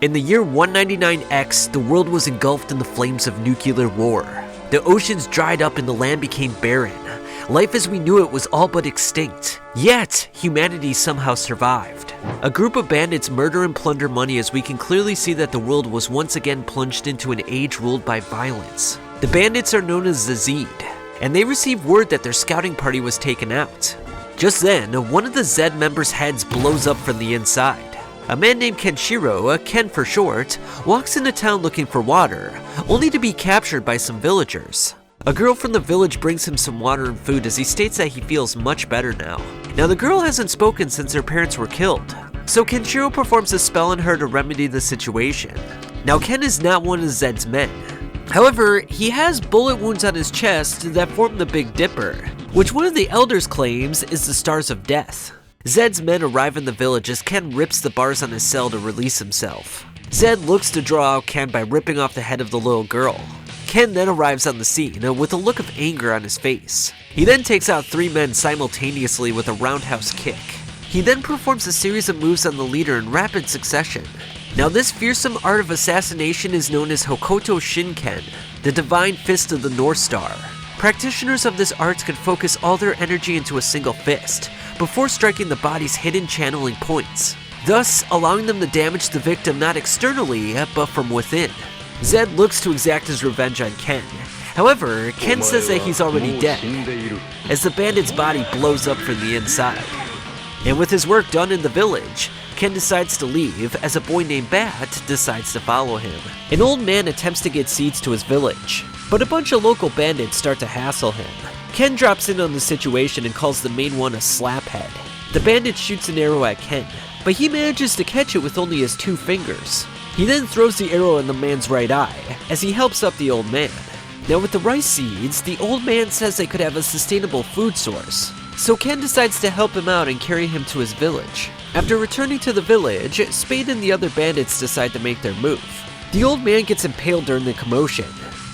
In the year 199X, the world was engulfed in the flames of nuclear war. The oceans dried up and the land became barren. Life as we knew it was all but extinct. Yet, humanity somehow survived. A group of bandits murder and plunder money as we can clearly see that the world was once again plunged into an age ruled by violence. The bandits are known as the Zed, and they received word that their scouting party was taken out. Just then, one of the Zed members' heads blows up from the inside. A man named Kenshiro, Ken for short, walks into town looking for water, only to be captured by some villagers. A girl from the village brings him some water and food as he states that he feels much better now. Now the girl hasn't spoken since her parents were killed, so Kenshiro performs a spell on her to remedy the situation. Now Ken is not one of Zed's men. However, he has bullet wounds on his chest that form the Big Dipper, which one of the elders claims is the Stars of Death. Zed's men arrive in the village as Ken rips the bars on his cell to release himself. Zed looks to draw out Ken by ripping off the head of the little girl. Ken then arrives on the scene with a look of anger on his face. He then takes out 3 men simultaneously with a roundhouse kick. He then performs a series of moves on the leader in rapid succession. Now this fearsome art of assassination is known as Hokuto Shinken, the divine fist of the North Star. Practitioners of this art can focus all their energy into a single fist, before striking the body's hidden channeling points, thus allowing them to damage the victim not externally, but from within. Zed looks to exact his revenge on Ken. However, Ken says that he's already dead, as the bandit's body blows up from the inside. And with his work done in the village, Ken decides to leave as a boy named Bat decides to follow him. An old man attempts to get seeds to his village, but a bunch of local bandits start to hassle him. Ken drops in on the situation and calls the main one a slaphead. The bandit shoots an arrow at Ken, but he manages to catch it with only his 2 fingers. He then throws the arrow in the man's right eye, as he helps up the old man. Now with the rice seeds, the old man says they could have a sustainable food source, so Ken decides to help him out and carry him to his village. After returning to the village, Spade and the other bandits decide to make their move. The old man gets impaled during the commotion.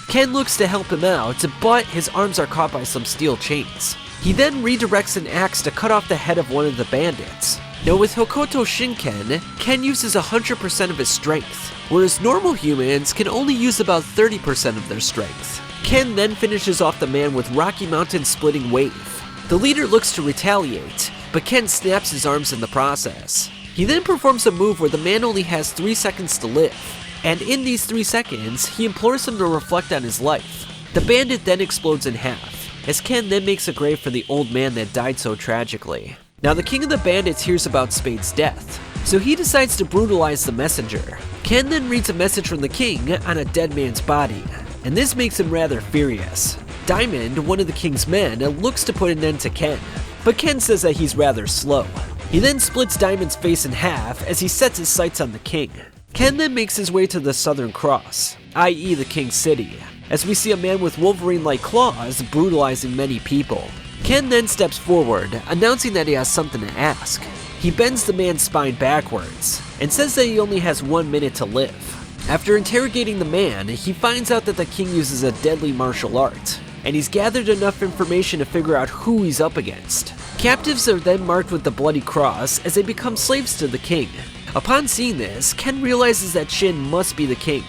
Ken looks to help him out, but his arms are caught by some steel chains. He then redirects an axe to cut off the head of one of the bandits. Now with Hokuto Shinken, Ken uses 100% of his strength, whereas normal humans can only use about 30% of their strength. Ken then finishes off the man with Rocky Mountain splitting wave. The leader looks to retaliate, but Ken snaps his arms in the process. He then performs a move where the man only has 3 seconds to live, and in these 3 seconds, he implores him to reflect on his life. The bandit then explodes in half, as Ken then makes a grave for the old man that died so tragically. Now the king of the bandits hears about Spade's death, so he decides to brutalize the messenger. Ken then reads a message from the king on a dead man's body, and this makes him rather furious. Diamond, one of the king's men, looks to put an end to Ken, but Ken says that he's rather slow. He then splits Diamond's face in half as he sets his sights on the king. Ken then makes his way to the Southern Cross, i.e. the King's City, as we see a man with Wolverine-like claws brutalizing many people. Ken then steps forward, announcing that he has something to ask. He bends the man's spine backwards, and says that he only has 1 minute to live. After interrogating the man, he finds out that the king uses a deadly martial art, and he's gathered enough information to figure out who he's up against. Captives are then marked with the bloody cross as they become slaves to the king. Upon seeing this, Ken realizes that Shin must be the king,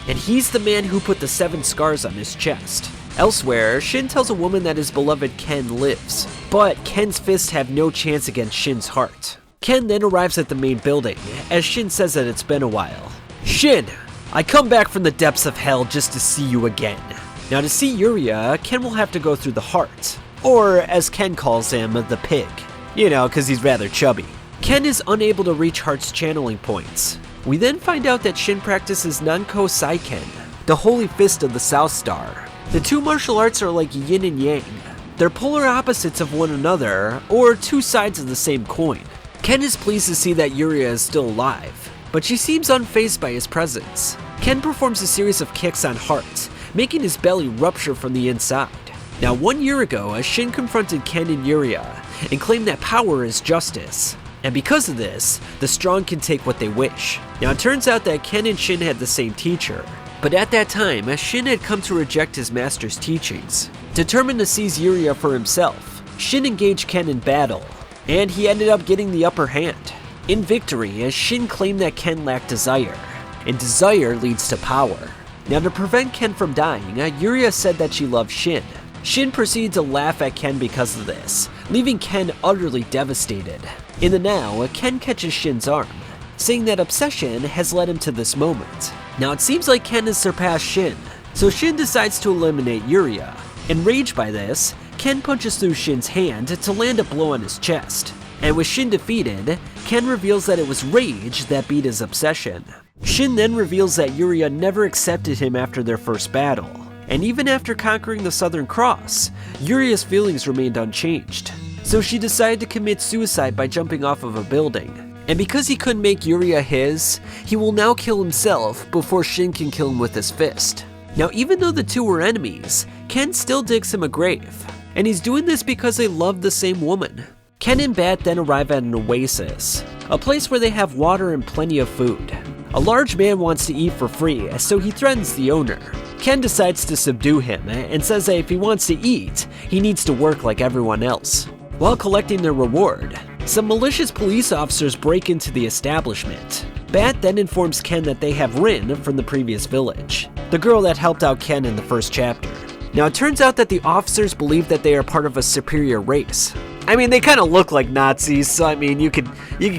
and he's the man who put the 7 scars on his chest. Elsewhere, Shin tells a woman that his beloved Ken lives, but Ken's fists have no chance against Shin's heart. Ken then arrives at the main building, as Shin says that it's been a while. Shin, I come back from the depths of hell just to see you again. Now to see Yuria, Ken will have to go through the heart, or as Ken calls him, the pig. You know, cause he's rather chubby. Ken is unable to reach Heart's channeling points. We then find out that Shin practices Nanko Saiken, the holy fist of the South Star. The 2 martial arts are like yin and yang. They're polar opposites of one another, or 2 sides of the same coin. Ken is pleased to see that Yuria is still alive, but she seems unfazed by his presence. Ken performs a series of kicks on Heart, making his belly rupture from the inside. Now 1 year ago, Shin confronted Ken and Yuria, and claimed that power is justice. And because of this, the strong can take what they wish. Now it turns out that Ken and Shin had the same teacher, but at that time, Shin had come to reject his master's teachings. Determined to seize Yuria for himself, Shin engaged Ken in battle, and he ended up getting the upper hand. In victory, Shin claimed that Ken lacked desire, and desire leads to power. Now to prevent Ken from dying, Yuria said that she loved Shin. Shin proceeded to laugh at Ken because of this, leaving Ken utterly devastated. In the now, Ken catches Shin's arm, saying that obsession has led him to this moment. Now it seems like Ken has surpassed Shin, so Shin decides to eliminate Yuria. Enraged by this, Ken punches through Shin's hand to land a blow on his chest. And with Shin defeated, Ken reveals that it was rage that beat his obsession. Shin then reveals that Yuria never accepted him after their first battle. And even after conquering the Southern Cross, Yuria's feelings remained unchanged. So she decided to commit suicide by jumping off of a building. And because he couldn't make Yuria his, he will now kill himself before Shin can kill him with his fist. Now even though the two were enemies, Ken still digs him a grave. And he's doing this because they love the same woman. Ken and Bat then arrive at an oasis, a place where they have water and plenty of food. A large man wants to eat for free, so he threatens the owner. Ken decides to subdue him and says that if he wants to eat, he needs to work like everyone else. While collecting their reward, some malicious police officers break into the establishment. Bat then informs Ken that they have Rin from the previous village, the girl that helped out Ken in the first chapter. Now it turns out that the officers believe that they are part of a superior race. I mean, they kind of look like Nazis, so I mean, you could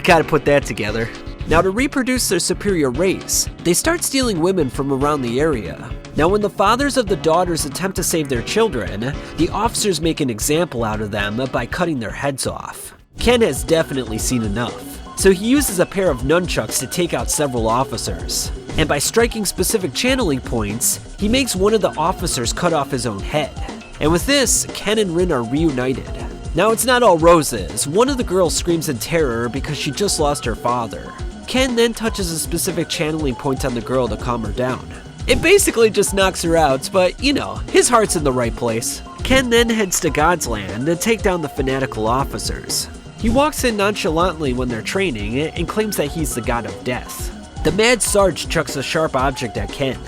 kind of put that together. Now to reproduce their superior race, they start stealing women from around the area. Now when the fathers of the daughters attempt to save their children, the officers make an example out of them by cutting their heads off. Ken has definitely seen enough, so he uses a pair of nunchucks to take out several officers. And by striking specific channeling points, he makes one of the officers cut off his own head. And with this, Ken and Rin are reunited. Now it's not all roses. One of the girls screams in terror because she just lost her father. Ken then touches a specific channeling point on the girl to calm her down. It basically just knocks her out, but you know, his heart's in the right place. Ken then heads to God's Land to take down the fanatical officers. He walks in nonchalantly when they're training and claims that he's the god of death. The Mad Sarge chucks a sharp object at Ken,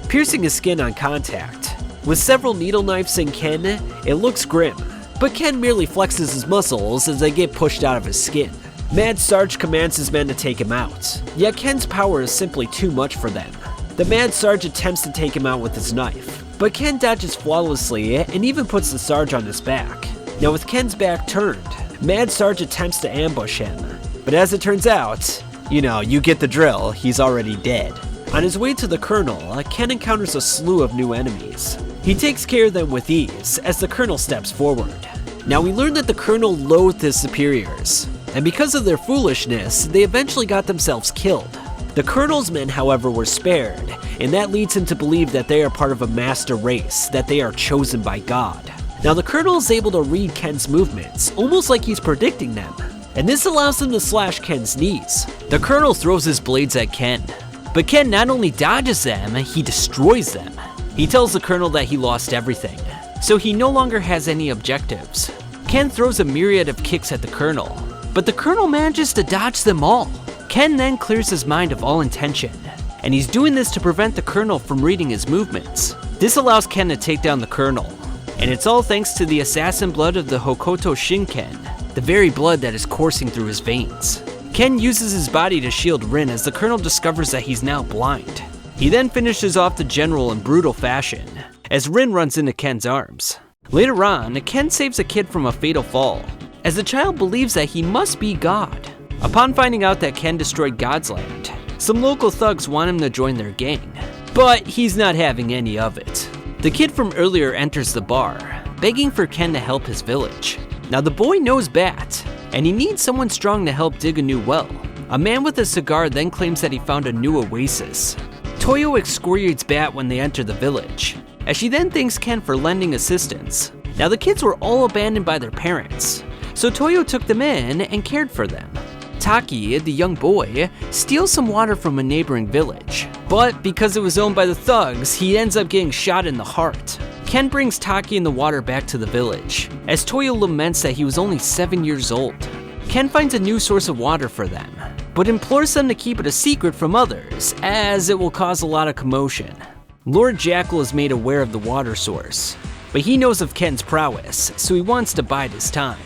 piercing his skin on contact. With several needle knives in Ken, it looks grim, but Ken merely flexes his muscles as they get pushed out of his skin. Mad Sarge commands his men to take him out, yet Ken's power is simply too much for them. The Mad Sarge attempts to take him out with his knife, but Ken dodges flawlessly and even puts the Sarge on his back. Now with Ken's back turned, Mad Sarge attempts to ambush him, but as it turns out, you know, you get the drill, he's already dead. On his way to the Colonel, Ken encounters a slew of new enemies. He takes care of them with ease as the Colonel steps forward. Now we learn that the Colonel loathed his superiors, and because of their foolishness, they eventually got themselves killed. The Colonel's men, however, were spared, and that leads him to believe that they are part of a master race, that they are chosen by God. Now the Colonel is able to read Ken's movements, almost like he's predicting them, and this allows him to slash Ken's knees. The Colonel throws his blades at Ken, but Ken not only dodges them, he destroys them. He tells the Colonel that he lost everything, so he no longer has any objectives. Ken throws a myriad of kicks at the Colonel, but the Colonel manages to dodge them all. Ken then clears his mind of all intention, and he's doing this to prevent the Colonel from reading his movements. This allows Ken to take down the Colonel, and it's all thanks to the assassin blood of the Hokuto Shinken, the very blood that is coursing through his veins. Ken uses his body to shield Rin as the Colonel discovers that he's now blind. He then finishes off the general in brutal fashion, as Rin runs into Ken's arms. Later on, Ken saves a kid from a fatal fall, as the child believes that he must be God. Upon finding out that Ken destroyed God's Land, some local thugs want him to join their gang, but he's not having any of it. The kid from earlier enters the bar, begging for Ken to help his village. Now the boy knows Bat, and he needs someone strong to help dig a new well. A man with a cigar then claims that he found a new oasis. Toyo excoriates Bat when they enter the village, as she then thanks Ken for lending assistance. Now the kids were all abandoned by their parents, so Toyo took them in and cared for them. Toki, the young boy, steals some water from a neighboring village, but because it was owned by the thugs, he ends up getting shot in the heart. Ken brings Toki and the water back to the village, as Toyo laments that he was only 7 years old. Ken finds a new source of water for them, but implores them to keep it a secret from others, as it will cause a lot of commotion. Lord Jackal is made aware of the water source, but he knows of Ken's prowess, so he wants to bide his time.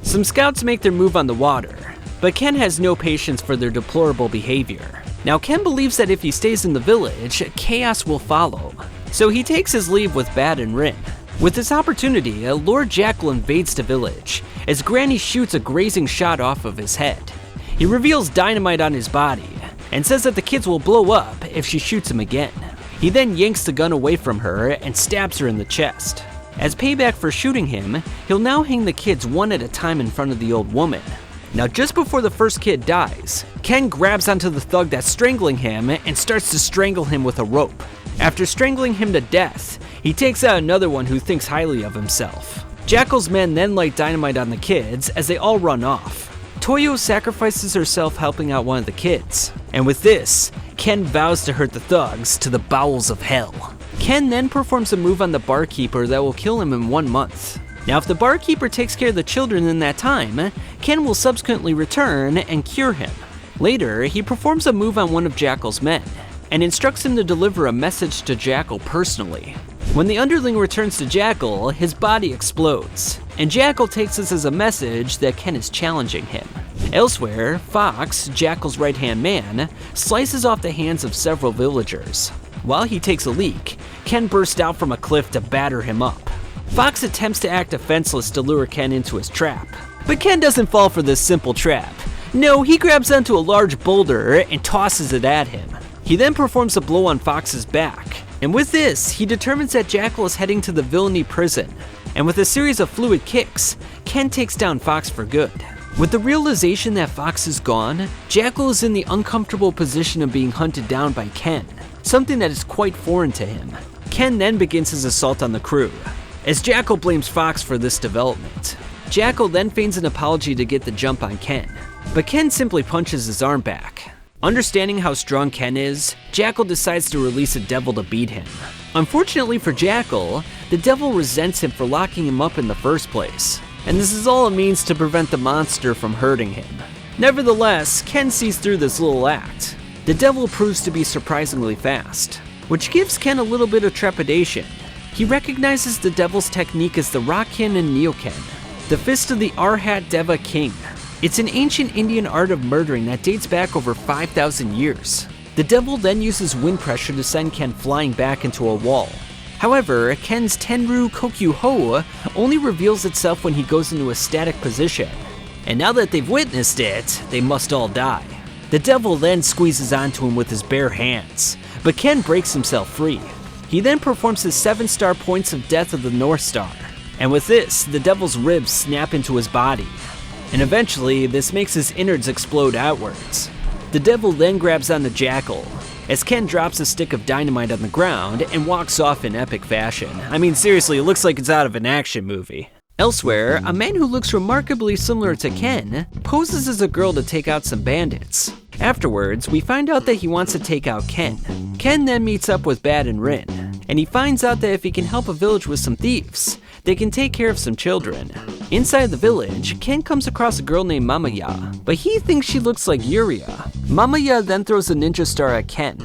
Some scouts make their move on the water, but Ken has no patience for their deplorable behavior. Now Ken believes that if he stays in the village, chaos will follow. So he takes his leave with Bad and Rin. With this opportunity, Lord Jackal invades the village, as Granny shoots a grazing shot off of his head. He reveals dynamite on his body, and says that the kids will blow up if she shoots him again. He then yanks the gun away from her and stabs her in the chest. As payback for shooting him, he'll now hang the kids one at a time in front of the old woman. Now just before the first kid dies, Ken grabs onto the thug that's strangling him and starts to strangle him with a rope. After strangling him to death, he takes out another one who thinks highly of himself. Jackal's men then light dynamite on the kids as they all run off. Toyo sacrifices herself helping out one of the kids. And with this, Ken vows to hurt the thugs to the bowels of hell. Ken then performs a move on the barkeeper that will kill him in 1 month. Now if the barkeeper takes care of the children in that time, Ken will subsequently return and cure him. Later, he performs a move on one of Jackal's men, and instructs him to deliver a message to Jackal personally. When the underling returns to Jackal, his body explodes, and Jackal takes this as a message that Ken is challenging him. Elsewhere, Fox, Jackal's right-hand man, slices off the hands of several villagers. While he takes a leak, Ken bursts out from a cliff to batter him up. Fox attempts to act defenseless to lure Ken into his trap, but Ken doesn't fall for this simple trap. No, he grabs onto a large boulder and tosses it at him. He then performs a blow on Fox's back, and with this, he determines that Jackal is heading to the villainy prison. And with a series of fluid kicks, Ken takes down Fox for good. With the realization that Fox is gone, Jackal is in the uncomfortable position of being hunted down by Ken, something that is quite foreign to him. Ken then begins his assault on the crew, as Jackal blames Fox for this development. Jackal then feigns an apology to get the jump on Ken, but Ken simply punches his arm back. Understanding how strong Ken is, Jackal decides to release a devil to beat him. Unfortunately for Jackal, the devil resents him for locking him up in the first place, and this is all it means to prevent the monster from hurting him. Nevertheless, Ken sees through this little act. The devil proves to be surprisingly fast, which gives Ken a little bit of trepidation. He recognizes the devil's technique as the Rakken and Nyoken, the fist of the Arhat Deva King. It's an ancient Indian art of murdering that dates back over 5,000 years. The devil then uses wind pressure to send Ken flying back into a wall. However, Ken's Tenru Kokyu Ho only reveals itself when he goes into a static position. And now that they've witnessed it, they must all die. The devil then squeezes onto him with his bare hands, but Ken breaks himself free. He then performs his 7-star points of death of the North Star. And with this, the devil's ribs snap into his body. And eventually, this makes his innards explode outwards. The devil then grabs on the Jackal, as Ken drops a stick of dynamite on the ground and walks off in epic fashion. I mean, seriously, it looks like it's out of an action movie. Elsewhere, a man who looks remarkably similar to Ken poses as a girl to take out some bandits. Afterwards, we find out that he wants to take out Ken. Ken then meets up with Bad and Rin, and he finds out that if he can help a village with some thieves, they can take care of some children. Inside the village, Ken comes across a girl named Mamaya, but he thinks she looks like Yuria. Mamaya then throws a ninja star at Ken,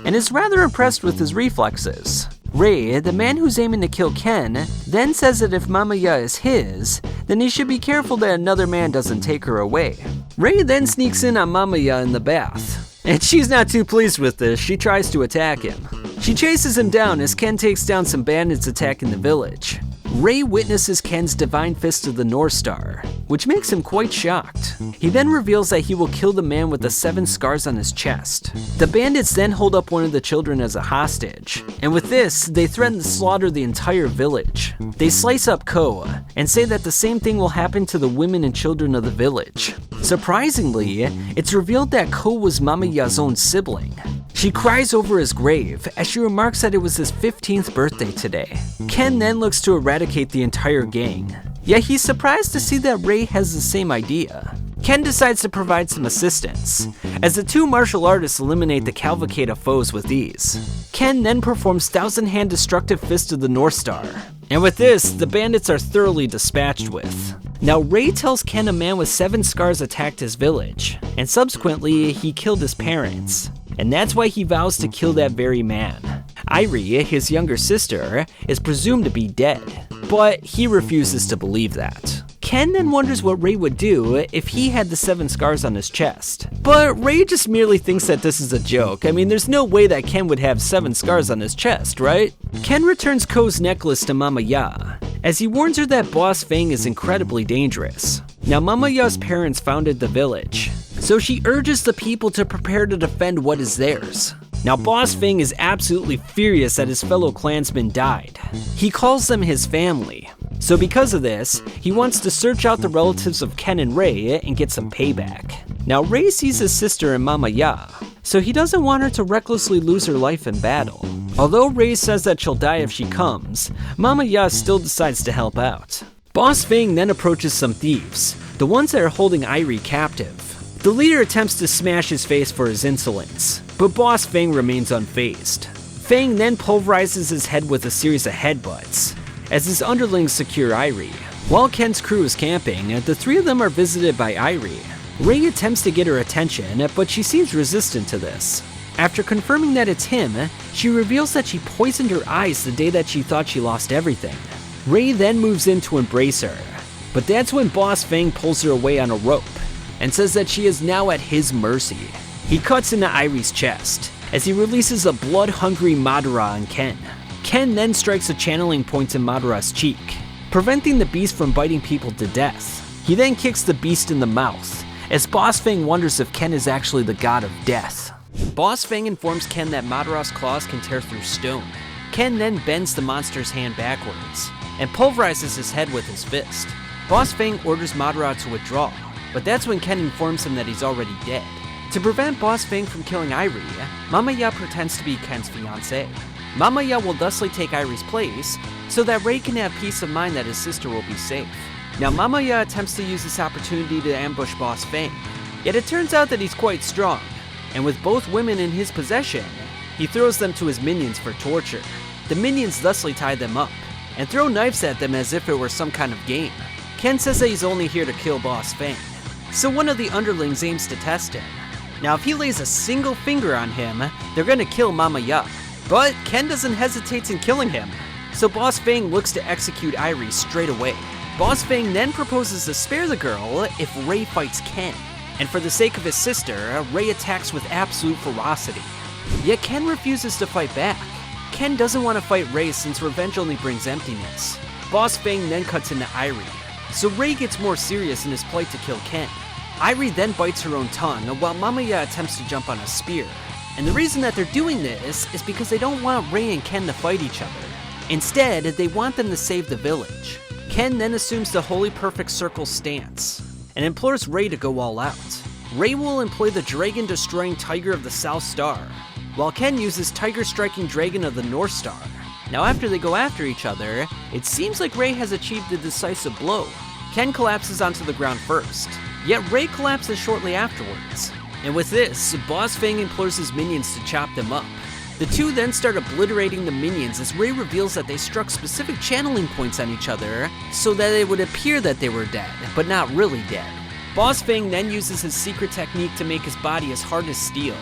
and is rather impressed with his reflexes. Ray, the man who's aiming to kill Ken, then says that if Mamaya is his, then he should be careful that another man doesn't take her away. Ray then sneaks in on Mamaya in the bath, and she's not too pleased with this. She tries to attack him. She chases him down as Ken takes down some bandits attacking the village. Ray witnesses Ken's divine fist of the North Star, which makes him quite shocked. He then reveals that he will kill the man with the 7 scars on his chest. The bandits then hold up one of the children as a hostage, and with this, they threaten to slaughter the entire village. They slice up Ko, and say that the same thing will happen to the women and children of the village. Surprisingly, it's revealed that Ko was Mamaya's own sibling. She cries over his grave as she remarks that it was his 15th birthday today. Ken then looks to eradicate the entire gang, yet he's surprised to see that Ray has the same idea. Ken decides to provide some assistance, as the 2 martial artists eliminate the cavalcade of foes with ease. Ken then performs 1,000-hand destructive fist of the North Star, and with this, the bandits are thoroughly dispatched with. Now Ray tells Ken a man with 7 scars attacked his village, and subsequently he killed his parents. And that's why he vows to kill that very man. Irie, his younger sister, is presumed to be dead, but he refuses to believe that. Ken then wonders what Raoh would do if he had the 7 scars on his chest. But Raoh just merely thinks that this is a joke. I mean, there's no way that Ken would have 7 scars on his chest, right? Ken returns Ko's necklace to Mama Ya, as he warns her that Boss Fang is incredibly dangerous. Now, Mama Ya's parents founded the village, so she urges the people to prepare to defend what is theirs. Now, Boss Fang is absolutely furious that his fellow clansmen died. He calls them his family. So because of this, he wants to search out the relatives of Ken and Raoh and get some payback. Now, Raoh sees his sister in Mama Ya, so he doesn't want her to recklessly lose her life in battle. Although Raoh says that she'll die if she comes, Mama Ya still decides to help out. Boss Fang then approaches some thieves, the ones that are holding Irie captive. The leader attempts to smash his face for his insolence, but Boss Fang remains unfazed. Fang then pulverizes his head with a series of headbutts, as his underlings secure Irie. While Ken's crew is camping, the 3 of them are visited by Irie. Raoh attempts to get her attention, but she seems resistant to this. After confirming that it's him, she reveals that she poisoned her eyes the day that she thought she lost everything. Raoh then moves in to embrace her, but that's when Boss Fang pulls her away on a rope, and says that she is now at his mercy. He cuts into Irie's chest, as he releases a blood-hungry Madara on Ken. Ken then strikes a channeling point in Madara's cheek, preventing the beast from biting people to death. He then kicks the beast in the mouth, as Boss Fang wonders if Ken is actually the god of death. Boss Fang informs Ken that Madara's claws can tear through stone. Ken then bends the monster's hand backwards, and pulverizes his head with his fist. Boss Fang orders Madara to withdraw, but that's when Ken informs him that he's already dead. To prevent Boss Fang from killing Irie, Mama Ya pretends to be Ken's fiancée. Mama Ya will thusly take Irie's place, so that Raoh can have peace of mind that his sister will be safe. Now, Mama Ya attempts to use this opportunity to ambush Boss Fang, yet it turns out that he's quite strong, and with both women in his possession, he throws them to his minions for torture. The minions thusly tie them up, and throw knives at them as if it were some kind of game. Ken says that he's only here to kill Boss Fang, so one of the underlings aims to test him. Now, if he lays a single finger on him, they're gonna kill Mama Ya. But Ken doesn't hesitate in killing him, so Boss Fang looks to execute Irie straight away. Boss Fang then proposes to spare the girl if Raoh fights Ken, and for the sake of his sister, Raoh attacks with absolute ferocity. Yet Ken refuses to fight back. Ken doesn't want to fight Raoh since revenge only brings emptiness. Boss Fang then cuts into Irie, so Raoh gets more serious in his plight to kill Ken. Irie then bites her own tongue while Mama Ya attempts to jump on a spear. And the reason that they're doing this is because they don't want Raoh and Ken to fight each other. Instead, they want them to save the village. Ken then assumes the Holy Perfect Circle stance, and implores Raoh to go all out. Raoh will employ the Dragon-Destroying Tiger of the South Star, while Ken uses Tiger-Striking Dragon of the North Star. Now after they go after each other, it seems like Raoh has achieved a decisive blow. Ken collapses onto the ground first, yet Raoh collapses shortly afterwards. And with this, Boss Fang implores his minions to chop them up. The two then start obliterating the minions as Raoh reveals that they struck specific channeling points on each other so that it would appear that they were dead, but not really dead. Boss Fang then uses his secret technique to make his body as hard as steel.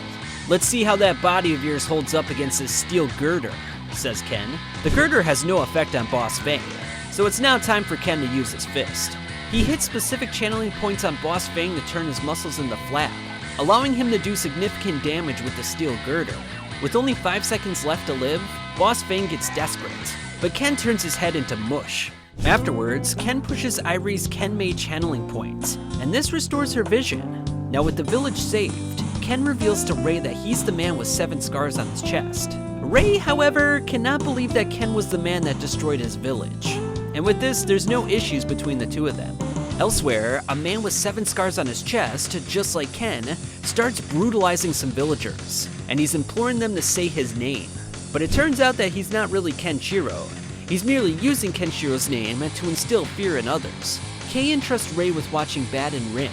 "Let's see how that body of yours holds up against this steel girder," says Ken. The girder has no effect on Boss Fang, so it's now time for Ken to use his fist. He hits specific channeling points on Boss Fang to turn his muscles into flab, allowing him to do significant damage with the steel girder. With only 5 seconds left to live, Boss Fang gets desperate, but Ken turns his head into mush. Afterwards, Ken pushes Irie's Ken-made channeling point, and this restores her vision. Now with the village saved, Ken reveals to Raoh that he's the man with 7 scars on his chest. Raoh, however, cannot believe that Ken was the man that destroyed his village. And with this, there's no issues between the two of them. Elsewhere, a man with 7 scars on his chest, just like Ken, starts brutalizing some villagers, and he's imploring them to say his name. But it turns out that he's not really Kenshiro. He's merely using Kenshiro's name to instill fear in others. Kei entrusts Raoh with watching Bad and Rin,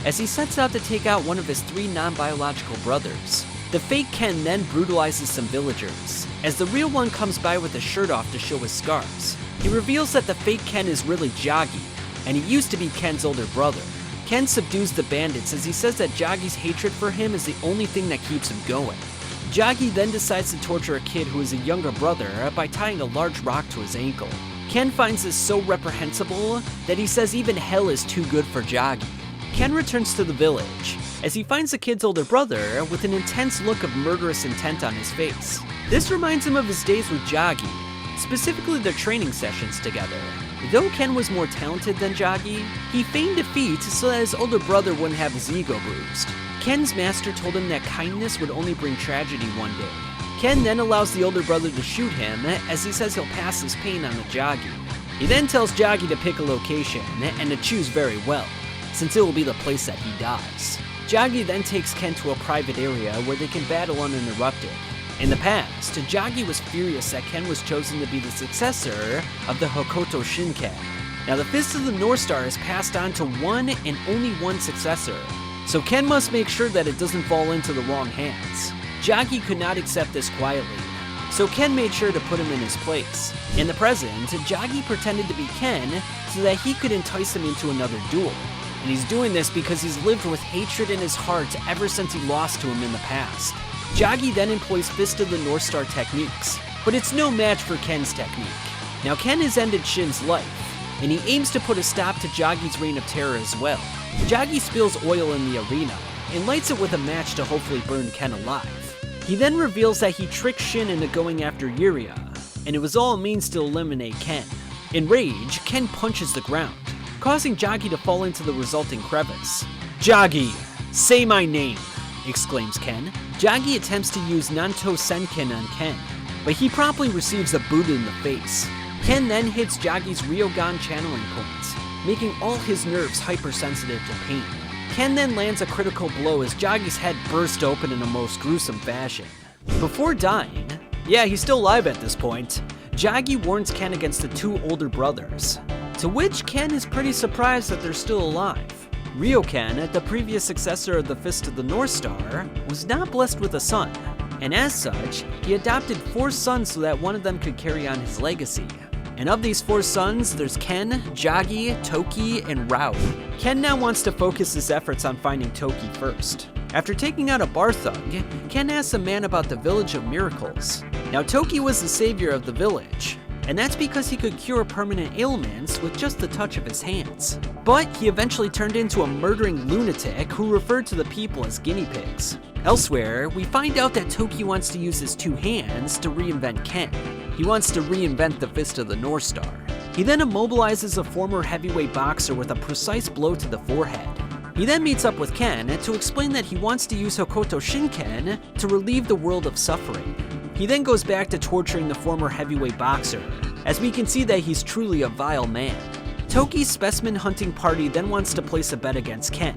as he sets out to take out one of his 3 non-biological brothers. The fake Ken then brutalizes some villagers, as the real one comes by with his shirt off to show his scars. He reveals that the fake Ken is really Jagi, and he used to be Ken's older brother. Ken subdues the bandits as he says that Jagi's hatred for him is the only thing that keeps him going. Jagi then decides to torture a kid who is a younger brother by tying a large rock to his ankle. Ken finds this so reprehensible that he says even hell is too good for Jagi. Ken returns to the village, as he finds the kid's older brother with an intense look of murderous intent on his face. This reminds him of his days with Jagi, specifically their training sessions together. Though Ken was more talented than Jagi, he feigned defeat so that his older brother wouldn't have his ego bruised. Ken's master told him that kindness would only bring tragedy one day. Ken then allows the older brother to shoot him, as he says he'll pass his pain on to Jagi. He then tells Jagi to pick a location, and to choose very well, since it will be the place that he dies. Jagi then takes Ken to a private area where they can battle uninterrupted. In the past, Jagi was furious that Ken was chosen to be the successor of the Hokuto Shinken. Now the Fist of the North Star is passed on to one and only one successor, so Ken must make sure that it doesn't fall into the wrong hands. Jagi could not accept this quietly, so Ken made sure to put him in his place. In the present, Jagi pretended to be Ken so that he could entice him into another duel. And he's doing this because he's lived with hatred in his heart ever since he lost to him in the past. Jagi then employs Fist of the North Star techniques, but it's no match for Ken's technique. Now Ken has ended Shin's life, and he aims to put a stop to Jagi's reign of terror as well. Jagi spills oil in the arena, and lights it with a match to hopefully burn Ken alive. He then reveals that he tricked Shin into going after Yuria, and it was all a means to eliminate Ken. Enraged, Ken punches the ground, causing Jagi to fall into the resulting crevice. "Jagi, say my name," exclaims Ken. Jagi attempts to use Nanto Senken on Ken, but he promptly receives a boot in the face. Ken then hits Jagi's Ryogan channeling points, making all his nerves hypersensitive to pain. Ken then lands a critical blow as Jagi's head bursts open in a most gruesome fashion. Before dying, yeah, he's still alive at this point, Jagi warns Ken against the two older brothers, to which Ken is pretty surprised that they're still alive. Ryokan, the previous successor of the Fist of the North Star, was not blessed with a son, and as such, he adopted 4 sons so that one of them could carry on his legacy. And of these 4 sons, there's Ken, Jagi, Toki, and Raoh. Ken now wants to focus his efforts on finding Toki first. After taking out a bar thug, Ken asks a man about the Village of Miracles. Now Toki was the savior of the village, and that's because he could cure permanent ailments with just the touch of his hands. But he eventually turned into a murdering lunatic who referred to the people as guinea pigs. Elsewhere, we find out that Toki wants to use his 2 hands to reinvent Ken. He wants to reinvent the Fist of the North Star. He then immobilizes a former heavyweight boxer with a precise blow to the forehead. He then meets up with Ken to explain that he wants to use Hokuto Shinken to relieve the world of suffering. He then goes back to torturing the former heavyweight boxer, as we can see that he's truly a vile man. Toki's specimen hunting party then wants to place a bet against Ken.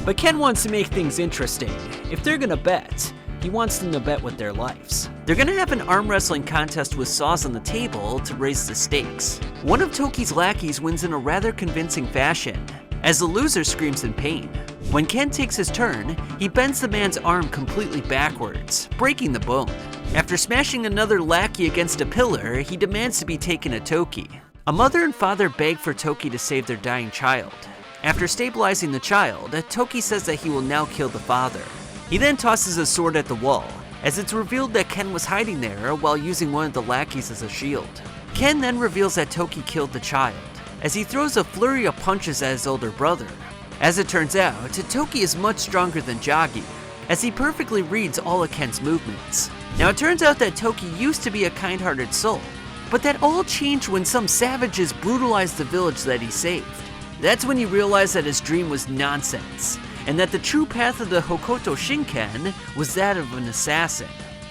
But Ken wants to make things interesting. If they're gonna bet, he wants them to bet with their lives. They're gonna have an arm wrestling contest with saws on the table to raise the stakes. One of Toki's lackeys wins in a rather convincing fashion, as the loser screams in pain. When Ken takes his turn, he bends the man's arm completely backwards, breaking the bone. After smashing another lackey against a pillar, he demands to be taken to Toki. A mother and father beg for Toki to save their dying child. After stabilizing the child, Toki says that he will now kill the father. He then tosses a sword at the wall, as it's revealed that Ken was hiding there while using one of the lackeys as a shield. Ken then reveals that Toki killed the child, as he throws a flurry of punches at his older brother. As it turns out, Toki is much stronger than Jagi, as he perfectly reads all of Ken's movements. Now it turns out that Toki used to be a kind-hearted soul, but that all changed when some savages brutalized the village that he saved. That's when he realized that his dream was nonsense, and that the true path of the Hokuto Shinken was that of an assassin.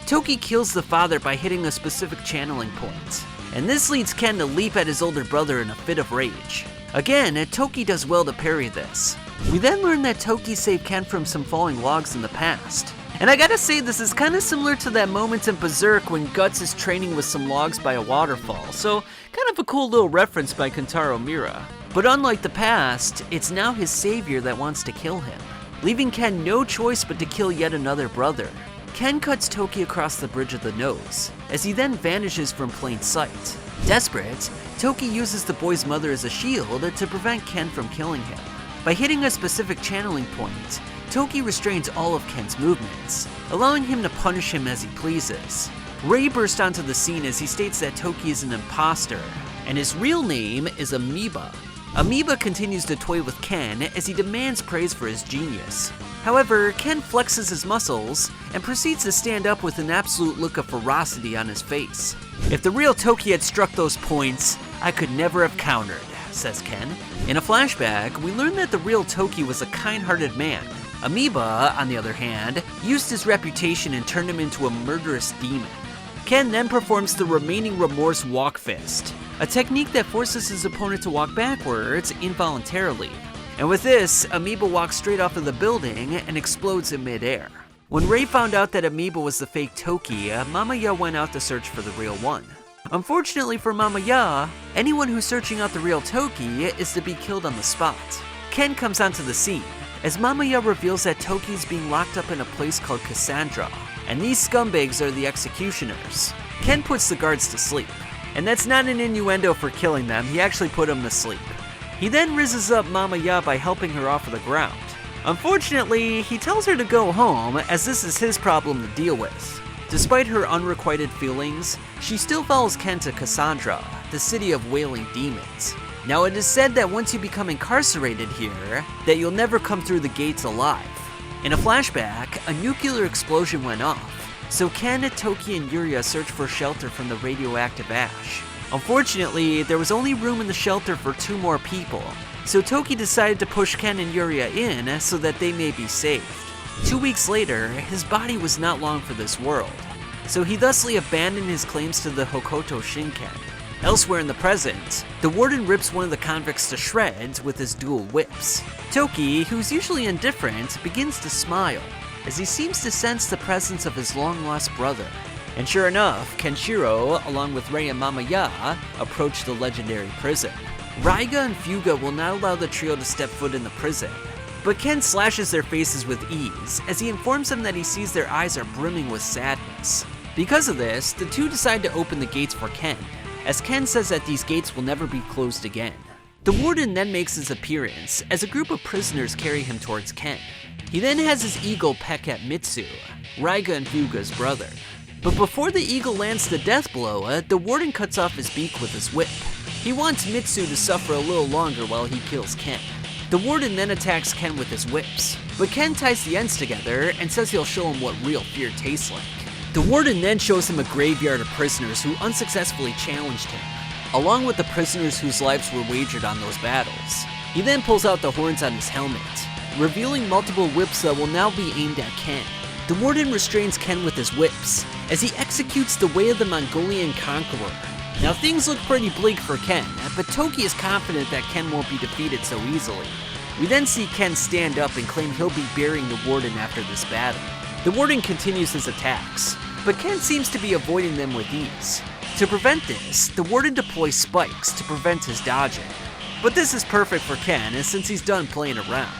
Toki kills the father by hitting a specific channeling point, and this leads Ken to leap at his older brother in a fit of rage. Again, Toki does well to parry this. We then learn that Toki saved Ken from some falling logs in the past. And I gotta say, this is kinda similar to that moment in Berserk when Guts is training with some logs by a waterfall, so kind of a cool little reference by Kentaro Miura. But unlike the past, it's now his savior that wants to kill him, leaving Ken no choice but to kill yet another brother. Ken cuts Toki across the bridge of the nose, as he then vanishes from plain sight. Desperate, Toki uses the boy's mother as a shield to prevent Ken from killing him. By hitting a specific channeling point, Toki restrains all of Ken's movements, allowing him to punish him as he pleases. Ray bursts onto the scene as he states that Toki is an imposter, and his real name is Amoeba. Amoeba continues to toy with Ken as he demands praise for his genius. However, Ken flexes his muscles and proceeds to stand up with an absolute look of ferocity on his face. If the real Toki had struck those points, I could never have countered, says Ken. In a flashback, we learn that the real Toki was a kind-hearted man. Amoeba, on the other hand, used his reputation and turned him into a murderous demon. Ken then performs the remaining remorse walk fist, a technique that forces his opponent to walk backwards involuntarily. And with this, Amoeba walks straight off of the building and explodes in midair. When Ray found out that Amoeba was the fake Toki, Mama Ya went out to search for the real one. Unfortunately for Mama Ya, anyone who's searching out the real Toki is to be killed on the spot. Ken comes onto the scene, as Mama Ya reveals that Toki is being locked up in a place called Cassandra, and these scumbags are the executioners. Ken puts the guards to sleep, and that's not an innuendo for killing them, he actually put them to sleep. He then rizzes up Mama Ya by helping her off of the ground. Unfortunately, he tells her to go home, as this is his problem to deal with. Despite her unrequited feelings, she still follows Ken to Cassandra, the city of wailing demons. Now it is said that once you become incarcerated here, that you'll never come through the gates alive. In a flashback, a nuclear explosion went off, so Ken, Toki, and Yuria search for shelter from the radioactive ash. Unfortunately, there was only room in the shelter for 2 more people, so Toki decided to push Ken and Yuria in so that they may be saved. 2 weeks later, his body was not long for this world, so he thusly abandoned his claims to the Hokuto Shinken. Elsewhere in the present, the warden rips one of the convicts to shreds with his dual whips. Toki, who's usually indifferent, begins to smile, as he seems to sense the presence of his long-lost brother. And sure enough, Kenshiro, along with Rei and Mama Ya, approach the legendary prison. Raiga and Fuga will not allow the trio to step foot in the prison, but Ken slashes their faces with ease, as he informs them that he sees their eyes are brimming with sadness. Because of this, the two decide to open the gates for Ken, as Ken says that these gates will never be closed again. The warden then makes his appearance, as a group of prisoners carry him towards Ken. He then has his eagle peck at Mitsu, Raiga and Fuga's brother. But before the eagle lands the death blow, the warden cuts off his beak with his whip. He wants Mitsu to suffer a little longer while he kills Ken. The warden then attacks Ken with his whips, but Ken ties the ends together and says he'll show him what real fear tastes like. The warden then shows him a graveyard of prisoners who unsuccessfully challenged him, along with the prisoners whose lives were wagered on those battles. He then pulls out the horns on his helmet, revealing multiple whips that will now be aimed at Ken. The warden restrains Ken with his whips, as he executes the way of the Mongolian conqueror. Now things look pretty bleak for Ken, but Toki is confident that Ken won't be defeated so easily. We then see Ken stand up and claim he'll be burying the warden after this battle. The warden continues his attacks, but Ken seems to be avoiding them with ease. To prevent this, the warden deploys spikes to prevent his dodging. But this is perfect for Ken, since he's done playing around.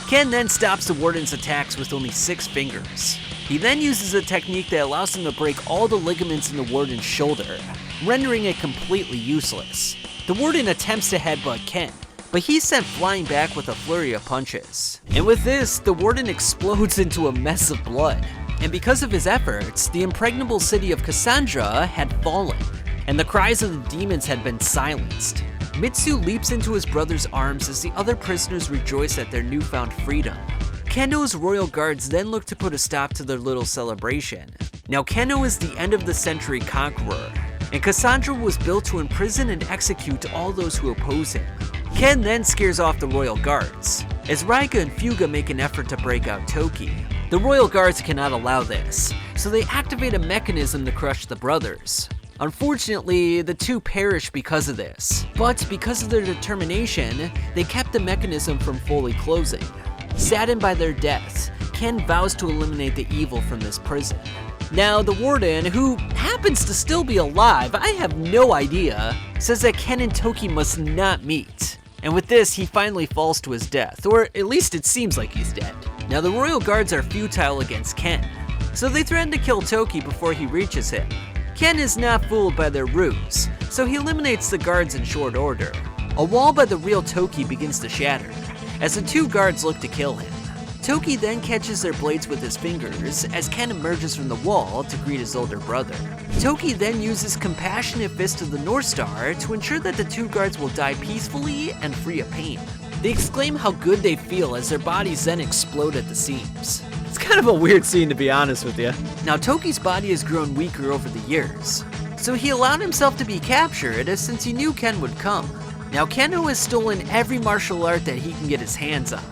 Ken then stops the warden's attacks with only 6 fingers. He then uses a technique that allows him to break all the ligaments in the warden's shoulder, rendering it completely useless. The warden attempts to headbutt Ken, but he's sent flying back with a flurry of punches. And with this, the warden explodes into a mess of blood. And because of his efforts, the impregnable city of Cassandra had fallen, and the cries of the demons had been silenced. Mitsu leaps into his brother's arms as the other prisoners rejoice at their newfound freedom. Kenno's royal guards then look to put a stop to their little celebration. Now Kenno is the end of the century conqueror, and Cassandra was built to imprison and execute all those who oppose him. Ken then scares off the royal guards, as Raiga and Fuga make an effort to break out Toki. The royal guards cannot allow this, so they activate a mechanism to crush the brothers. Unfortunately, the two perish because of this, but because of their determination, they kept the mechanism from fully closing. Saddened by their deaths, Ken vows to eliminate the evil from this prison. Now, the warden, who happens to still be alive, I have no idea, says that Ken and Toki must not meet. And with this, he finally falls to his death, or at least it seems like he's dead. Now, the royal guards are futile against Ken, so they threaten to kill Toki before he reaches him. Ken is not fooled by their ruse, so he eliminates the guards in short order. A wall by the real Toki begins to shatter, as the two guards look to kill him. Toki then catches their blades with his fingers as Ken emerges from the wall to greet his older brother. Toki then uses Compassionate Fist of the North Star to ensure that the two guards will die peacefully and free of pain. They exclaim how good they feel as their bodies then explode at the seams. It's kind of a weird scene, to be honest with you. Now Toki's body has grown weaker over the years, so he allowed himself to be captured since he knew Ken would come. Now Keno has stolen every martial art that he can get his hands on,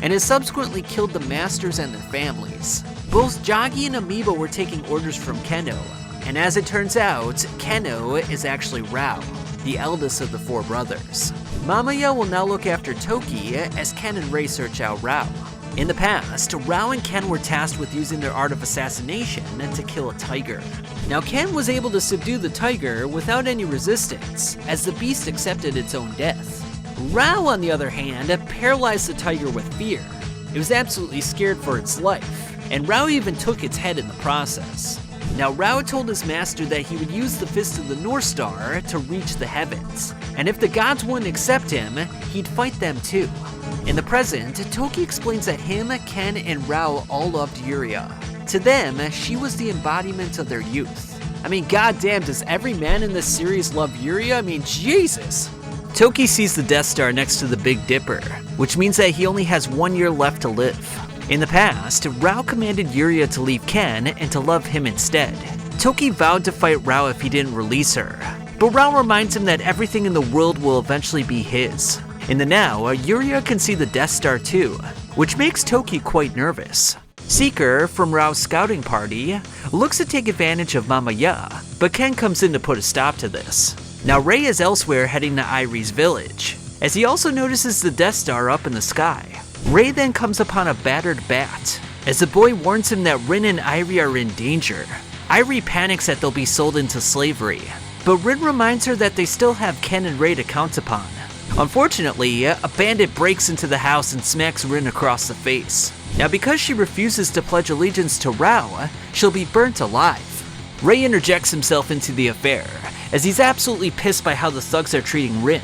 and has subsequently killed the masters and their families. Both Jagi and Amiibo were taking orders from Keno, and as it turns out, Keno is actually Raoh, the eldest of the four brothers. Mamaya will now look after Toki as Ken and Rei search out Raoh. In the past, Raoh and Ken were tasked with using their art of assassination to kill a tiger. Now Ken was able to subdue the tiger without any resistance, as the beast accepted its own death. Raoh, on the other hand, paralyzed the tiger with fear. It was absolutely scared for its life, and Raoh even took its head in the process. Now Raoh told his master that he would use the Fist of the North Star to reach the heavens, and if the gods wouldn't accept him, he'd fight them too. In the present, Toki explains that him, Ken, and Raoh all loved Yuria. To them, she was the embodiment of their youth. I mean, goddamn, does every man in this series love Yuria? I mean, Jesus! Toki sees the Death Star next to the Big Dipper, which means that he only has 1 year left to live. In the past, Raoh commanded Yuria to leave Ken and to love him instead. Toki vowed to fight Raoh if he didn't release her, but Raoh reminds him that everything in the world will eventually be his. In the now, Yuria can see the Death Star too, which makes Toki quite nervous. Seeker, from Raoh's scouting party, looks to take advantage of Mamaya, but Ken comes in to put a stop to this. Now Rei is elsewhere heading to Irie's village, as he also notices the Death Star up in the sky. Rei then comes upon a battered bat, as the boy warns him that Rin and Irie are in danger. Irie panics that they'll be sold into slavery, but Rin reminds her that they still have Ken and Rei to count upon. Unfortunately, a bandit breaks into the house and smacks Rin across the face. Now because she refuses to pledge allegiance to Raoh, she'll be burnt alive. Rei interjects himself into the affair, as he's absolutely pissed by how the thugs are treating Rin.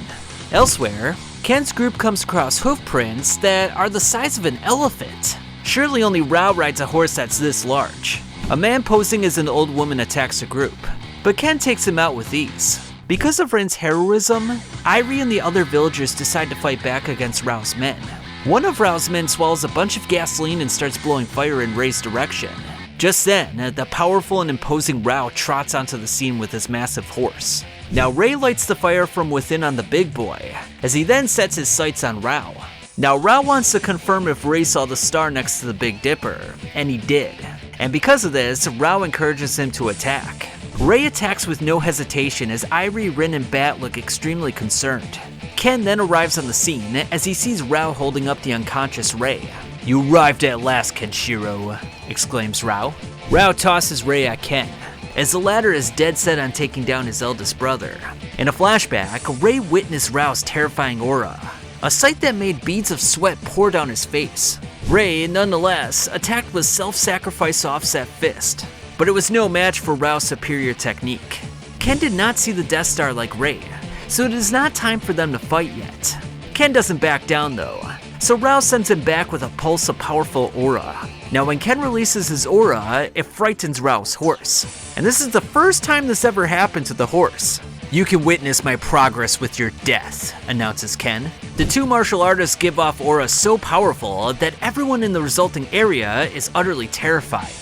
Elsewhere, Ken's group comes across hoof prints that are the size of an elephant. Surely only Raoh rides a horse that's this large. A man posing as an old woman attacks the group, but Ken takes him out with ease. Because of Rin's heroism, Irie and the other villagers decide to fight back against Raoh's men. One of Raoh's men swallows a bunch of gasoline and starts blowing fire in Rei's direction. Just then, the powerful and imposing Raoh trots onto the scene with his massive horse. Now Rei lights the fire from within on the big boy, as he then sets his sights on Raoh. Now Raoh wants to confirm if Rei saw the star next to the Big Dipper, and he did. And because of this, Raoh encourages him to attack. Rei attacks with no hesitation as Irie, Rin, and Bat look extremely concerned. Ken then arrives on the scene as he sees Raoh holding up the unconscious Rei. "You arrived at last, Kenshiro," exclaims Raoh. Raoh tosses Rei at Ken, as the latter is dead set on taking down his eldest brother. In a flashback, Rei witnessed Raoh's terrifying aura, a sight that made beads of sweat pour down his face. Rei, nonetheless, attacked with self-sacrifice offset fist, but it was no match for Raoh's superior technique. Ken did not see the Death Star like Rei, so it is not time for them to fight yet. Ken doesn't back down though, so Raoh sends him back with a pulse of powerful aura. Now when Ken releases his aura, it frightens Raoh's horse, and this is the first time this ever happened to the horse. "You can witness my progress with your death," announces Ken. The two martial artists give off aura so powerful that everyone in the resulting area is utterly terrified.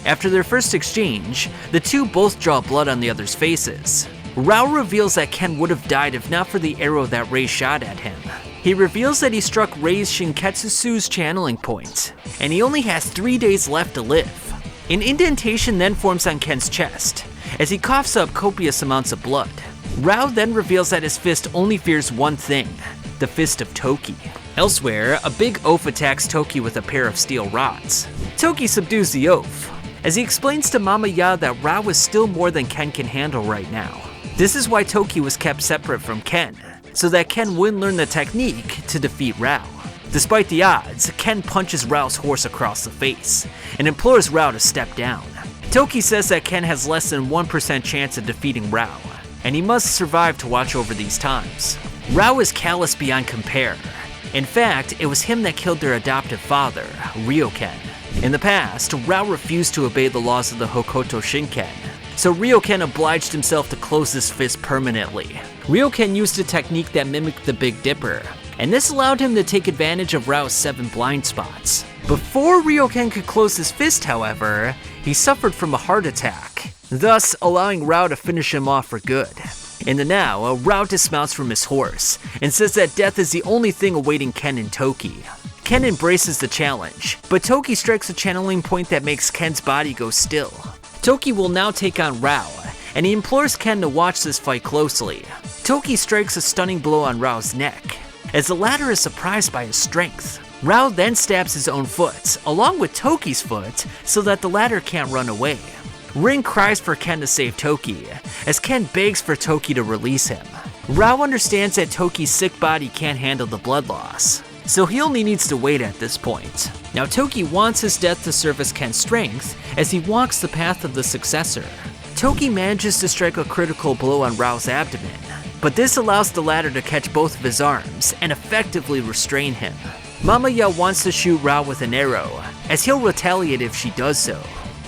After their first exchange, the two both draw blood on the other's faces. Raoh reveals that Ken would have died if not for the arrow that Rei shot at him. He reveals that he struck Rei's Shinketsu's channeling point, and he only has 3 days left to live. An indentation then forms on Ken's chest, as he coughs up copious amounts of blood. Raoh then reveals that his fist only fears one thing, the fist of Toki. Elsewhere, a big oaf attacks Toki with a pair of steel rods. Toki subdues the oaf, as he explains to Mama Ya that Raoh is still more than Ken can handle right now. This is why Toki was kept separate from Ken, so that Ken wouldn't learn the technique to defeat Raoh. Despite the odds, Ken punches Raoh's horse across the face, and implores Raoh to step down. Toki says that Ken has less than 1% chance of defeating Raoh, and he must survive to watch over these times. Raoh is callous beyond compare, In fact, it was him that killed their adoptive father, Ryoken. In the past, Raoh refused to obey the laws of the Hokuto Shinken, so Ryoken obliged himself to close his fist permanently. Ryoken used a technique that mimicked the Big Dipper, and this allowed him to take advantage of Raoh's 7 blind spots. Before Ryoken could close his fist, however, he suffered from a heart attack, thus allowing Raoh to finish him off for good. In the now, Raoh dismounts from his horse and says that death is the only thing awaiting Ken and Toki. Ken embraces the challenge, but Toki strikes a channeling point that makes Ken's body go still. Toki will now take on Raoh, and he implores Ken to watch this fight closely. Toki strikes a stunning blow on Raoh's neck, as the latter is surprised by his strength. Raoh then stabs his own foot, along with Toki's foot, so that the latter can't run away. Rin cries for Ken to save Toki, as Ken begs for Toki to release him. Raoh understands that Toki's sick body can't handle the blood loss, so he only needs to wait at this point. Now Toki wants his death to serve as Ken's strength as he walks the path of the successor. Toki manages to strike a critical blow on Raoh's abdomen, but this allows the latter to catch both of his arms and effectively restrain him. Mamaya wants to shoot Raoh with an arrow, as he'll retaliate if she does so.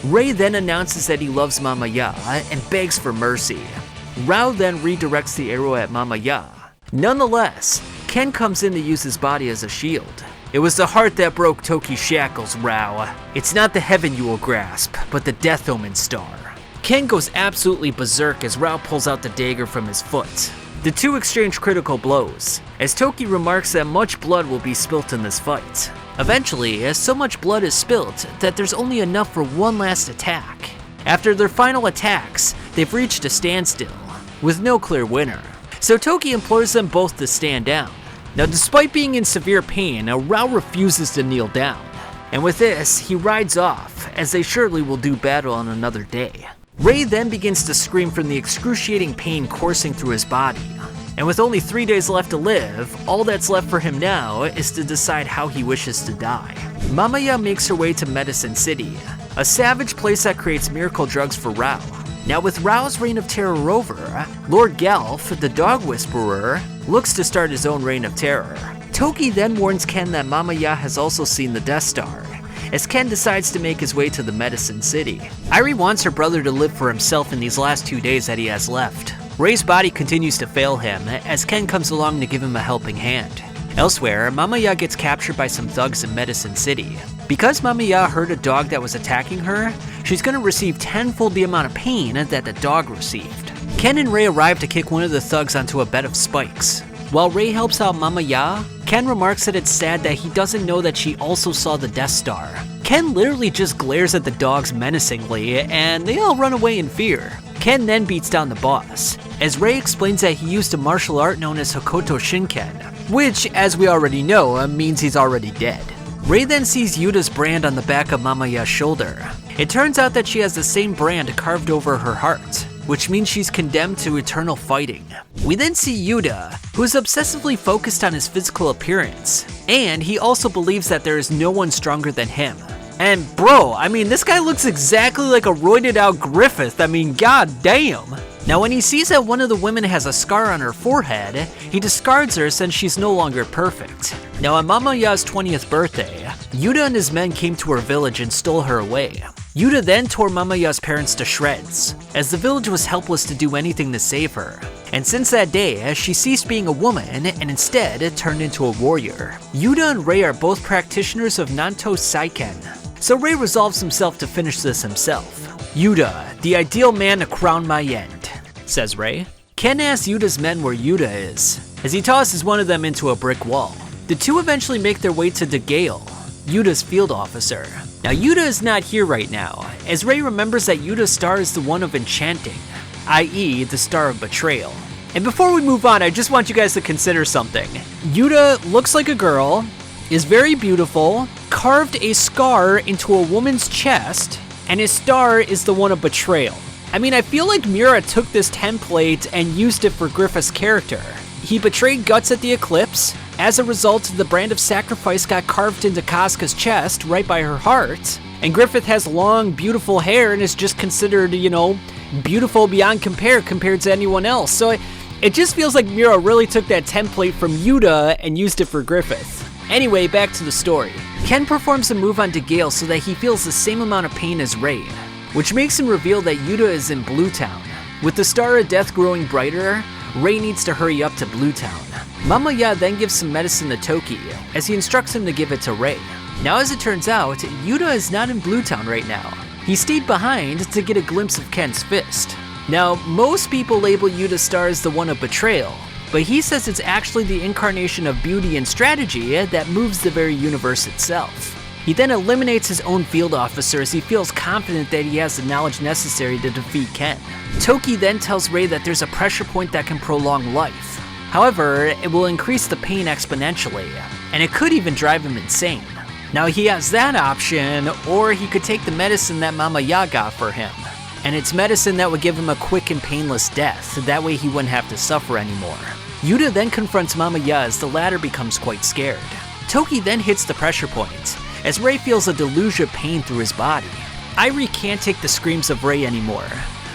Ray then announces that he loves Mamaya and begs for mercy. Raoh then redirects the arrow at Mamaya. Nonetheless, Ken comes in to use his body as a shield. It was the heart that broke Toki's shackles, Raoh. It's not the heaven you will grasp, but the Death Omen star. Ken goes absolutely berserk as Raoh pulls out the dagger from his foot. The two exchange critical blows, as Toki remarks that much blood will be spilt in this fight. Eventually, as so much blood is spilt that there's only enough for one last attack. After their final attacks, they've reached a standstill, with no clear winner. So Toki implores them both to stand down. Now despite being in severe pain, Raoh refuses to kneel down. And with this, he rides off, as they surely will do battle on another day. Ray then begins to scream from the excruciating pain coursing through his body. And with only 3 days left to live, all that's left for him now is to decide how he wishes to die. Mamaya makes her way to Medicine City, a savage place that creates miracle drugs for Raoh. Now with Raoh's reign of terror over, Lord Galf, the dog whisperer, looks to start his own reign of terror. Toki then warns Ken that Mamaya has also seen the Death Star, as Ken decides to make his way to the Medicine City. Irie wants her brother to live for himself in these last 2 days that he has left. Ray's body continues to fail him, as Ken comes along to give him a helping hand. Elsewhere, Mamaya gets captured by some thugs in Medicine City. Because Mamaya hurt a dog that was attacking her, she's gonna receive tenfold the amount of pain that the dog received. Ken and Ray arrive to kick one of the thugs onto a bed of spikes. While Ray helps out Mamaya, Ken remarks that it's sad that he doesn't know that she also saw the Death Star. Ken literally just glares at the dogs menacingly, and they all run away in fear. Ken then beats down the boss, as Ray explains that he used a martial art known as Hokuto Shinken, which, as we already know, means he's already dead. Ray then sees Yuta's brand on the back of Mamaya's shoulder. It turns out that she has the same brand carved over her heart, which means she's condemned to eternal fighting. We then see Yuta, who is obsessively focused on his physical appearance, and he also believes that there is no one stronger than him. And bro, I mean, this guy looks exactly like a roided out Griffith, I mean, god damn. Now when he sees that one of the women has a scar on her forehead, he discards her since she's no longer perfect. Now on Mamaya's 20th birthday, Yuta and his men came to her village and stole her away. Yuta then tore Mamaya's parents to shreds, as the village was helpless to do anything to save her. And since that day, she ceased being a woman and instead turned into a warrior. Yuta and Ray are both practitioners of Nanto Saiken, so Ray resolves himself to finish this himself. Yuta, the ideal man to crown my end, says Ray. Ken asks Yuta's men where Yuta is, as he tosses one of them into a brick wall. The two eventually make their way to DeGale, Yuta's field officer. Now Yuta is not here right now, as Ray remembers that Yuta's star is the one of enchanting, i.e. the star of betrayal. And before we move on, I just want you guys to consider something. Yuta looks like a girl, is very beautiful, carved a scar into a woman's chest, and his star is the one of betrayal. I mean, I feel like Miura took this template and used it for Griffith's character. He betrayed Guts at the Eclipse. As a result, the brand of sacrifice got carved into Casca's chest right by her heart. And Griffith has long, beautiful hair and is just considered, you know, beautiful beyond compare compared to anyone else. So It just feels like Miura really took that template from Yuta and used it for Griffith. Anyway, back to the story. Ken performs a move onto Gale so that he feels the same amount of pain as Raoh, which makes him reveal that Yuta is in Blue Town. With the Star of Death growing brighter, Raoh needs to hurry up to Blue Town. Mama Ya then gives some medicine to Toki, as he instructs him to give it to Raoh. Now as it turns out, Yuta is not in Blue Town right now. He stayed behind to get a glimpse of Ken's fist. Now, most people label Yuta's star as the one of betrayal, but he says it's actually the incarnation of beauty and strategy that moves the very universe itself. He then eliminates his own field officer as he feels confident that he has the knowledge necessary to defeat Ken. Toki then tells Raoh that there's a pressure point that can prolong life. However, it will increase the pain exponentially, and it could even drive him insane. Now he has that option, or he could take the medicine that Mama Ya got for him. And it's medicine that would give him a quick and painless death, that way he wouldn't have to suffer anymore. Yuta then confronts Mama Ya as the latter becomes quite scared. Toki then hits the pressure point, as Raoh feels a deluge of pain through his body. Irie can't take the screams of Raoh anymore,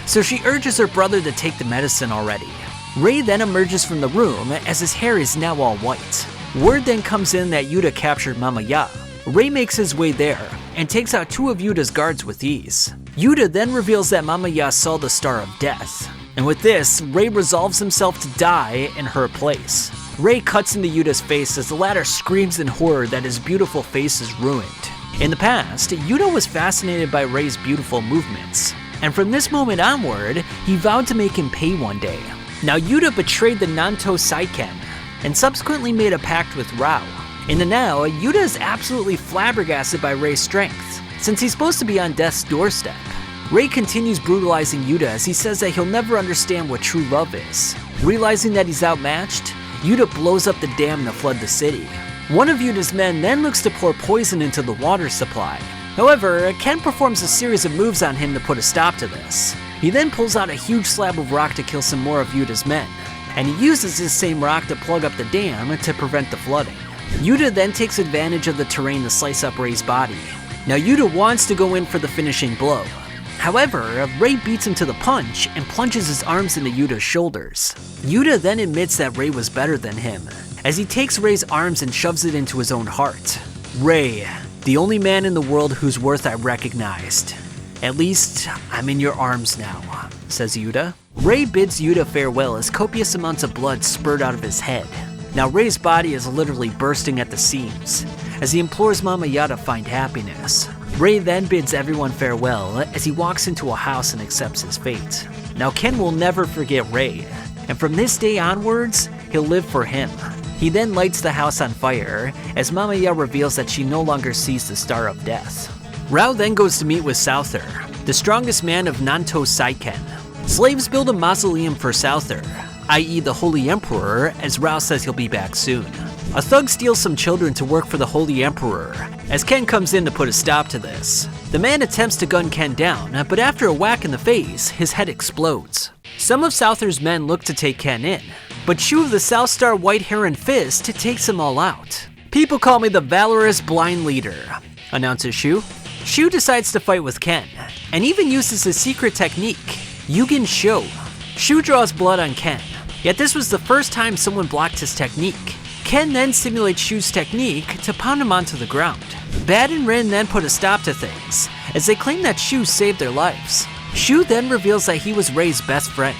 so she urges her brother to take the medicine already. Raoh then emerges from the room as his hair is now all white. Word then comes in that Yuta captured Mama Ya. Raoh makes his way there, and takes out 2 of Yuta's guards with ease. Yuta then reveals that Mama Ya saw the Star of Death, and with this, Raoh resolves himself to die in her place. Raoh cuts into Yuta's face as the latter screams in horror that his beautiful face is ruined. In the past, Yuta was fascinated by Raoh's beautiful movements, and from this moment onward, he vowed to make him pay one day. Now Yuta betrayed the Nanto Saiken, and subsequently made a pact with Raoh. In the now, Yuta is absolutely flabbergasted by Raoh's strength, since he's supposed to be on death's doorstep. Raoh continues brutalizing Yuta as he says that he'll never understand what true love is. Realizing that he's outmatched, Yuta blows up the dam to flood the city. One of Yuta's men then looks to pour poison into the water supply. However, Ken performs a series of moves on him to put a stop to this. He then pulls out a huge slab of rock to kill some more of Yuta's men, and he uses this same rock to plug up the dam to prevent the flooding. Yuta then takes advantage of the terrain to slice up Raoh's body. Now Yuta wants to go in for the finishing blow. However, Raoh beats him to the punch and plunges his arms into Yuta's shoulders. Yuta then admits that Raoh was better than him, as he takes Raoh's arms and shoves it into his own heart. Raoh, the only man in the world whose worth I recognized. At least, I'm in your arms now, says Yuta. Raoh bids Yuta farewell as copious amounts of blood spurt out of his head. Now Raoh's body is literally bursting at the seams, as he implores Mama Ya to find happiness. Raoh then bids everyone farewell as he walks into a house and accepts his fate. Now Ken will never forget Raoh, and from this day onwards, he'll live for him. He then lights the house on fire, as Mama Ya reveals that she no longer sees the Star of Death. Raoh then goes to meet with Souther, the strongest man of Nanto Saiken. Slaves build a mausoleum for Souther, i.e. the Holy Emperor, as Raoh says he'll be back soon. A thug steals some children to work for the Holy Emperor, as Ken comes in to put a stop to this. The man attempts to gun Ken down, but after a whack in the face, his head explodes. Some of Souther's men look to take Ken in, but Shu of the South Star White Heron Fist takes them all out. People call me the valorous blind leader, announces Shu. Shu decides to fight with Ken, and even uses his secret technique, Yugen Sho. Shu draws blood on Ken, yet this was the first time someone blocked his technique. Ken then simulates Shu's technique to pound him onto the ground. Bad and Rin then put a stop to things, as they claim that Shu saved their lives. Shu then reveals that he was Rei's best friend,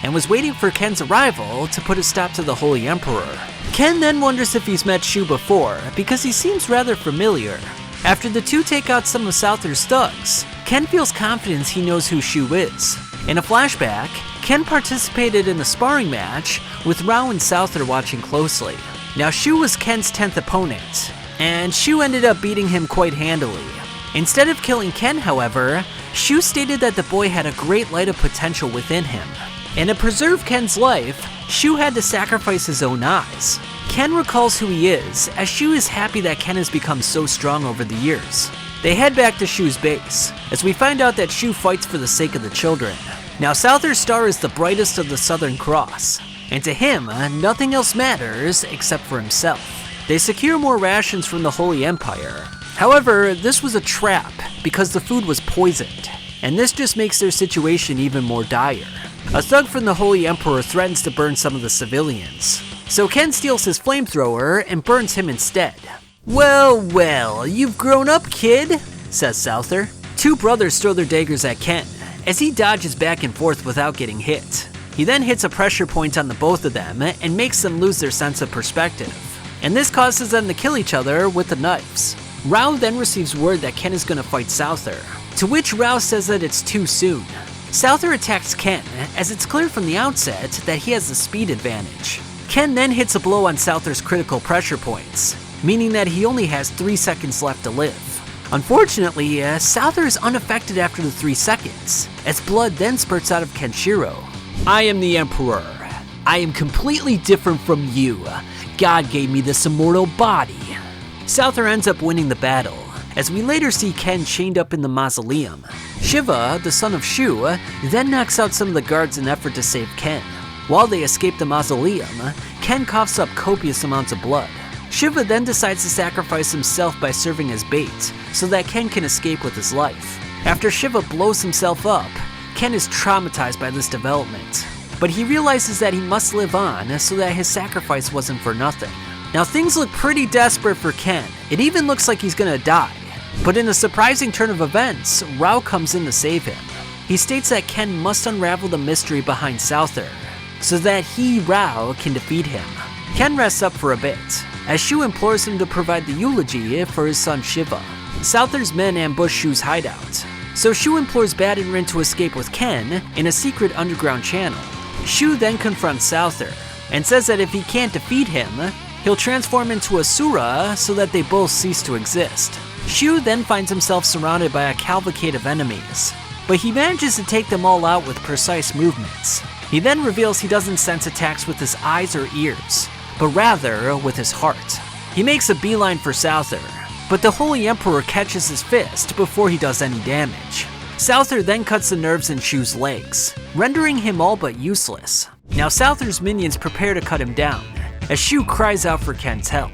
and was waiting for Ken's arrival to put a stop to the Holy Emperor. Ken then wonders if he's met Shu before, because he seems rather familiar. After the two take out some of Souther's thugs, Ken feels confidence he knows who Shu is. In a flashback, Ken participated in the sparring match, with Raoh and Souther watching closely. Now Shu was Ken's 10th opponent, and Shu ended up beating him quite handily. Instead of killing Ken, however, Shu stated that the boy had a great light of potential within him. And to preserve Ken's life, Shu had to sacrifice his own eyes. Ken recalls who he is, as Shu is happy that Ken has become so strong over the years. They head back to Shu's base, as we find out that Shu fights for the sake of the children. Now Souther's star is the brightest of the Southern Cross, and to him, nothing else matters except for himself. They secure more rations from the Holy Empire. However, this was a trap, because the food was poisoned, and this just makes their situation even more dire. A thug from the Holy Emperor threatens to burn some of the civilians, so Ken steals his flamethrower and burns him instead. "Well, well, you've grown up, kid," says Souther. Two brothers throw their daggers at Ken, as he dodges back and forth without getting hit. He then hits a pressure point on the both of them and makes them lose their sense of perspective, and this causes them to kill each other with the knives. Raoh then receives word that Ken is going to fight Souther, to which Raoh says that it's too soon. Souther attacks Ken, as it's clear from the outset that he has the speed advantage. Ken then hits a blow on Souther's critical pressure points, meaning that he only has 3 seconds left to live. Unfortunately, Souther is unaffected after the 3 seconds, as blood then spurts out of Kenshiro. "I am the Emperor. I am completely different from you. God gave me this immortal body." Souther ends up winning the battle, as we later see Ken chained up in the mausoleum. Shiva, the son of Shu, then knocks out some of the guards in an effort to save Ken. While they escape the mausoleum, Ken coughs up copious amounts of blood. Shiva then decides to sacrifice himself by serving as bait, so that Ken can escape with his life. After Shiva blows himself up, Ken is traumatized by this development, but he realizes that he must live on so that his sacrifice wasn't for nothing. Now things look pretty desperate for Ken. It even looks like he's gonna die. But in a surprising turn of events, Raoh comes in to save him. He states that Ken must unravel the mystery behind Souther, so that he, Raoh, can defeat him. Ken rests up for a bit, as Shu implores him to provide the eulogy for his son Shiva. Souther's men ambush Shu's hideout, so Shu implores Bad and Rin to escape with Ken in a secret underground channel. Shu then confronts Souther, and says that if he can't defeat him, he'll transform into a Sura so that they both cease to exist. Shu then finds himself surrounded by a cavalcade of enemies, but he manages to take them all out with precise movements. He then reveals he doesn't sense attacks with his eyes or ears, but rather with his heart. He makes a beeline for Souther, but the Holy Emperor catches his fist before he does any damage. Souther then cuts the nerves in Shu's legs, rendering him all but useless. Now Souther's minions prepare to cut him down, as Shu cries out for Ken's help.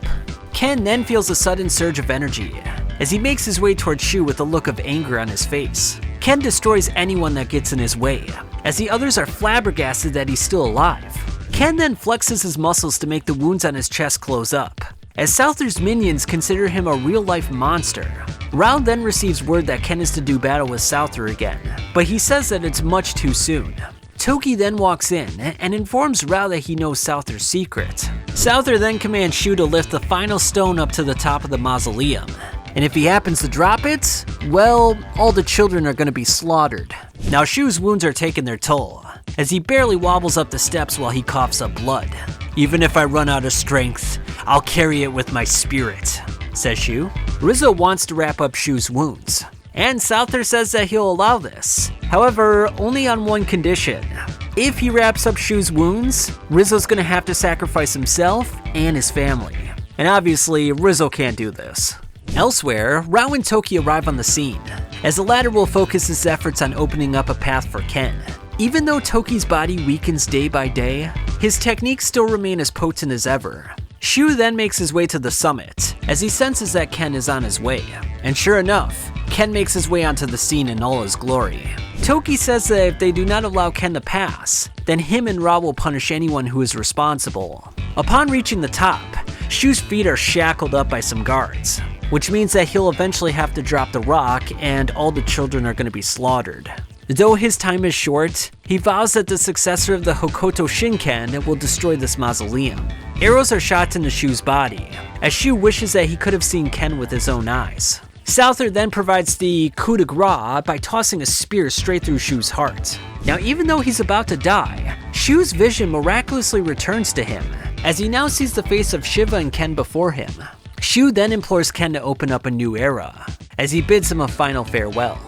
Ken then feels a sudden surge of energy, as he makes his way towards Shu with a look of anger on his face. Ken destroys anyone that gets in his way, as the others are flabbergasted that he's still alive. Ken then flexes his muscles to make the wounds on his chest close up, as Souther's minions consider him a real-life monster. Raoh then receives word that Ken is to do battle with Souther again, but he says that it's much too soon. Toki then walks in and informs Raoh that he knows Souther's secret. Souther then commands Shu to lift the final stone up to the top of the mausoleum, and if he happens to drop it, well, all the children are going to be slaughtered. Now Shu's wounds are taking their toll, as he barely wobbles up the steps while he coughs up blood. "Even if I run out of strength, I'll carry it with my spirit," says Shu. Rizzo wants to wrap up Shu's wounds, and Souther says that he'll allow this. However, only on one condition. If he wraps up Shu's wounds, Rizzo's gonna have to sacrifice himself and his family. And obviously, Rizzo can't do this. Elsewhere, Raoh and Toki arrive on the scene, as the latter will focus his efforts on opening up a path for Ken. Even though Toki's body weakens day by day, his techniques still remain as potent as ever. Shu then makes his way to the summit, as he senses that Ken is on his way. And sure enough, Ken makes his way onto the scene in all his glory. Toki says that if they do not allow Ken to pass, then him and Raoh will punish anyone who is responsible. Upon reaching the top, Shu's feet are shackled up by some guards, which means that he'll eventually have to drop the rock and all the children are going to be slaughtered. Though his time is short, he vows that the successor of the Hokuto Shinken will destroy this mausoleum. Arrows are shot into Shu's body, as Shu wishes that he could have seen Ken with his own eyes. Souther then provides the coup de grace by tossing a spear straight through Shu's heart. Now even though he's about to die, Shu's vision miraculously returns to him, as he now sees the face of Shiva and Ken before him. Shu then implores Ken to open up a new era, as he bids him a final farewell.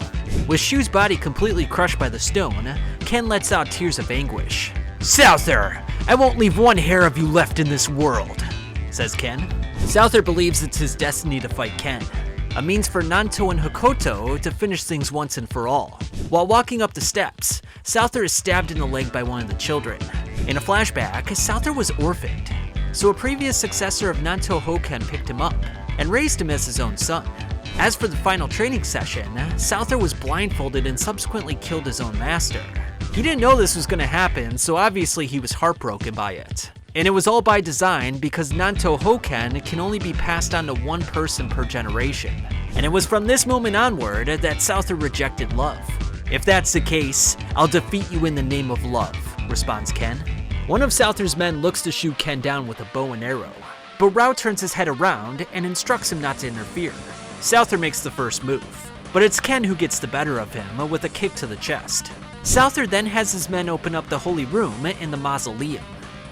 With Shu's body completely crushed by the stone, Ken lets out tears of anguish. "Souther, I won't leave one hair of you left in this world," says Ken. Souther believes it's his destiny to fight Ken, a means for Nanto and Hokuto to finish things once and for all. While walking up the steps, Souther is stabbed in the leg by one of the children. In a flashback, Souther was orphaned, so a previous successor of Nanto Hoken picked him up and raised him as his own son. As for the final training session, Souther was blindfolded and subsequently killed his own master. He didn't know this was gonna happen, so obviously he was heartbroken by it. And it was all by design because Nanto Hoken can only be passed on to one person per generation. And it was from this moment onward that Souther rejected love. If that's the case, I'll defeat you in the name of love, responds Ken. One of Souther's men looks to shoot Ken down with a bow and arrow, but Raoh turns his head around and instructs him not to interfere. Souther makes the first move, but it's Ken who gets the better of him with a kick to the chest. Souther then has his men open up the holy room in the mausoleum,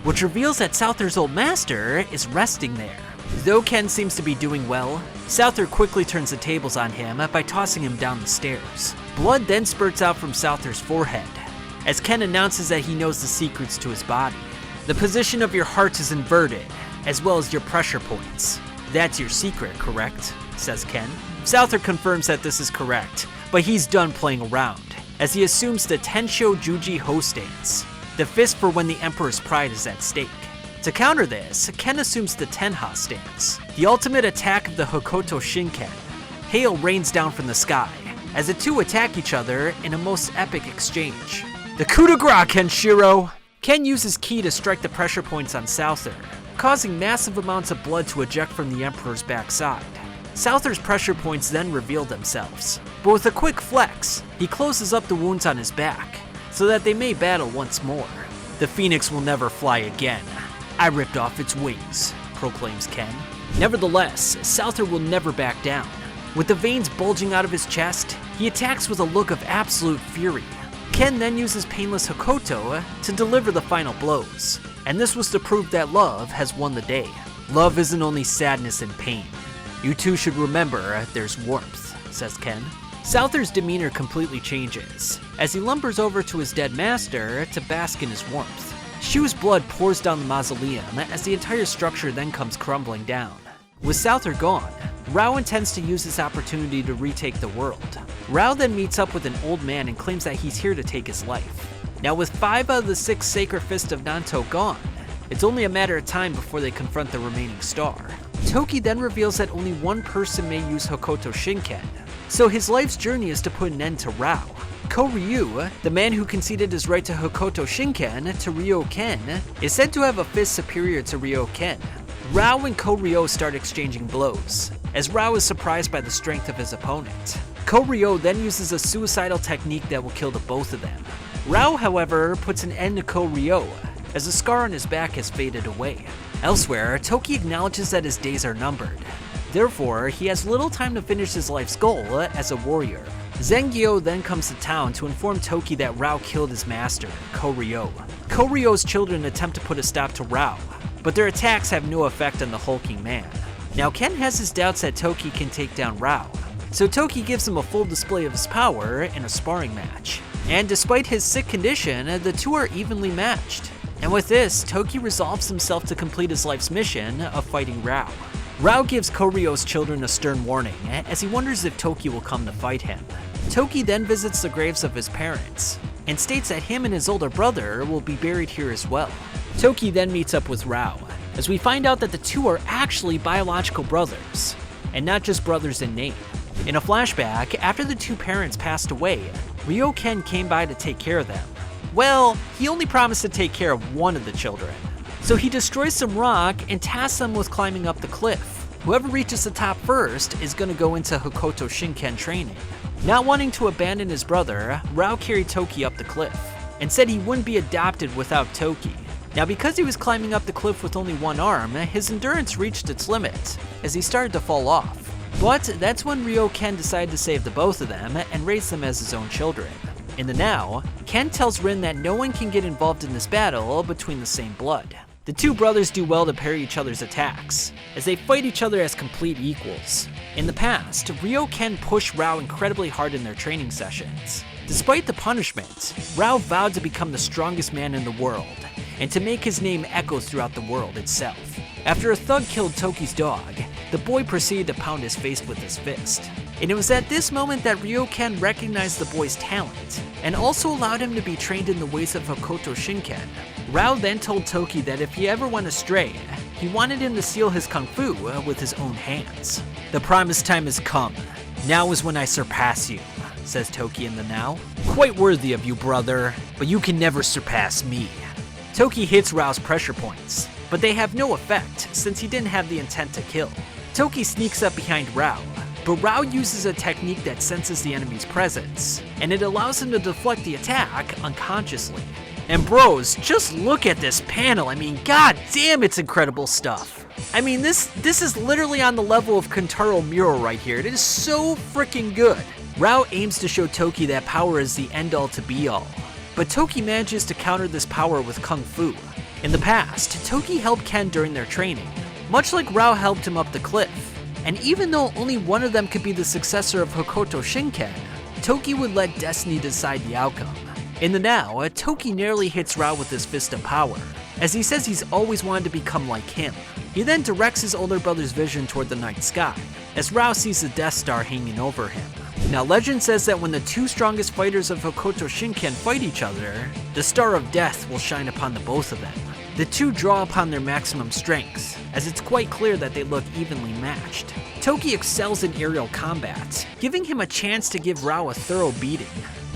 which reveals that Souther's old master is resting there. Though Ken seems to be doing well, Souther quickly turns the tables on him by tossing him down the stairs. Blood then spurts out from Souther's forehead, as Ken announces that he knows the secrets to his body. The position of your heart is inverted, as well as your pressure points. That's your secret, correct? Says Ken. Souther confirms that this is correct, but he's done playing around, as he assumes the Tensho Juji Ho stance, the fist for when the Emperor's pride is at stake. To counter this, Ken assumes the Tenha stance, the ultimate attack of the Hokuto Shinken. Hail rains down from the sky, as the two attack each other in a most epic exchange. The coup de grace, Kenshiro! Ken uses ki to strike the pressure points on Souther, causing massive amounts of blood to eject from the Emperor's backside. Souther's pressure points then reveal themselves, but with a quick flex, he closes up the wounds on his back, so that they may battle once more. The phoenix will never fly again. I ripped off its wings, proclaims Ken. Nevertheless, Souther will never back down. With the veins bulging out of his chest, he attacks with a look of absolute fury. Ken then uses painless Hokuto to deliver the final blows, and this was to prove that love has won the day. Love isn't only sadness and pain. You two should remember there's warmth, says Ken. Souther's demeanor completely changes, as he lumbers over to his dead master to bask in his warmth. Shu's blood pours down the mausoleum as the entire structure then comes crumbling down. With Souther gone, Raoh intends to use this opportunity to retake the world. Raoh then meets up with an old man and claims that he's here to take his life. Now with 5 out of the 6 Sacred Fists of Nanto gone, it's only a matter of time before they confront the remaining star. Toki then reveals that only one person may use Hokuto Shinken, so his life's journey is to put an end to Raoh. Koryu, the man who conceded his right to Hokuto Shinken to Ryo Ken, is said to have a fist superior to Ryo Ken. Raoh and Koryu start exchanging blows, as Raoh is surprised by the strength of his opponent. Koryu then uses a suicidal technique that will kill the both of them. Raoh, however, puts an end to Koryu, as the scar on his back has faded away. Elsewhere, Toki acknowledges that his days are numbered. Therefore, he has little time to finish his life's goal as a warrior. Zengyo then comes to town to inform Toki that Raoh killed his master, Koryu. Koryu's children attempt to put a stop to Raoh, but their attacks have no effect on the hulking man. Now Ken has his doubts that Toki can take down Raoh, so Toki gives him a full display of his power in a sparring match. And despite his sick condition, the two are evenly matched. And with this, Toki resolves himself to complete his life's mission of fighting Raoh. Raoh gives Koryu's children a stern warning, as he wonders if Toki will come to fight him. Toki then visits the graves of his parents, and states that him and his older brother will be buried here as well. Toki then meets up with Raoh, as we find out that the two are actually biological brothers, and not just brothers in name. In a flashback, after the two parents passed away, Ryo Ken came by to take care of them. Well, he only promised to take care of one of the children. So he destroys some rock and tasks them with climbing up the cliff. Whoever reaches the top first is going to go into Hokuto Shinken training. Not wanting to abandon his brother, Raoh carried Toki up the cliff, and said he wouldn't be adopted without Toki. Now because he was climbing up the cliff with only one arm, his endurance reached its limit, as he started to fall off. But that's when Ryo Ken decided to save the both of them and raise them as his own children. In the now, Ken tells Rin that no one can get involved in this battle between the same blood. The two brothers do well to parry each other's attacks, as they fight each other as complete equals. In the past, Ryo Ken pushed Raoh incredibly hard in their training sessions. Despite the punishment, Raoh vowed to become the strongest man in the world, and to make his name echo throughout the world itself. After a thug killed Toki's dog, the boy proceeded to pound his face with his fist. And it was at this moment that Ryo Ken recognized the boy's talent, and also allowed him to be trained in the ways of Hokuto Shinken. Raoh then told Toki that if he ever went astray, he wanted him to seal his kung fu with his own hands. The promised time has come. Now is when I surpass you, says Toki in the now. Quite worthy of you, brother, but you can never surpass me. Toki hits Raoh's pressure points, but they have no effect since he didn't have the intent to kill. Toki sneaks up behind Raoh, but Raoh uses a technique that senses the enemy's presence, and it allows him to deflect the attack unconsciously. And bros, just look at this panel. I mean, god damn, it's incredible stuff. I mean, this is literally on the level of Kentaro Miura right here. It is so freaking good. Raoh aims to show Toki that power is the end-all to be-all, but Toki manages to counter this power with Kung Fu. In the past, Toki helped Ken during their training, much like Raoh helped him up the cliff. And even though only one of them could be the successor of Hokuto Shinken, Toki would let destiny decide the outcome. In the now, Toki nearly hits Raoh with his fist of power, as he says he's always wanted to become like him. He then directs his older brother's vision toward the night sky, as Raoh sees the Death Star hanging over him. Now, legend says that when the two strongest fighters of Hokuto Shinken fight each other, the Star of Death will shine upon the both of them. The two draw upon their maximum strength, as it's quite clear that they look evenly matched. Toki excels in aerial combat, giving him a chance to give Raoh a thorough beating.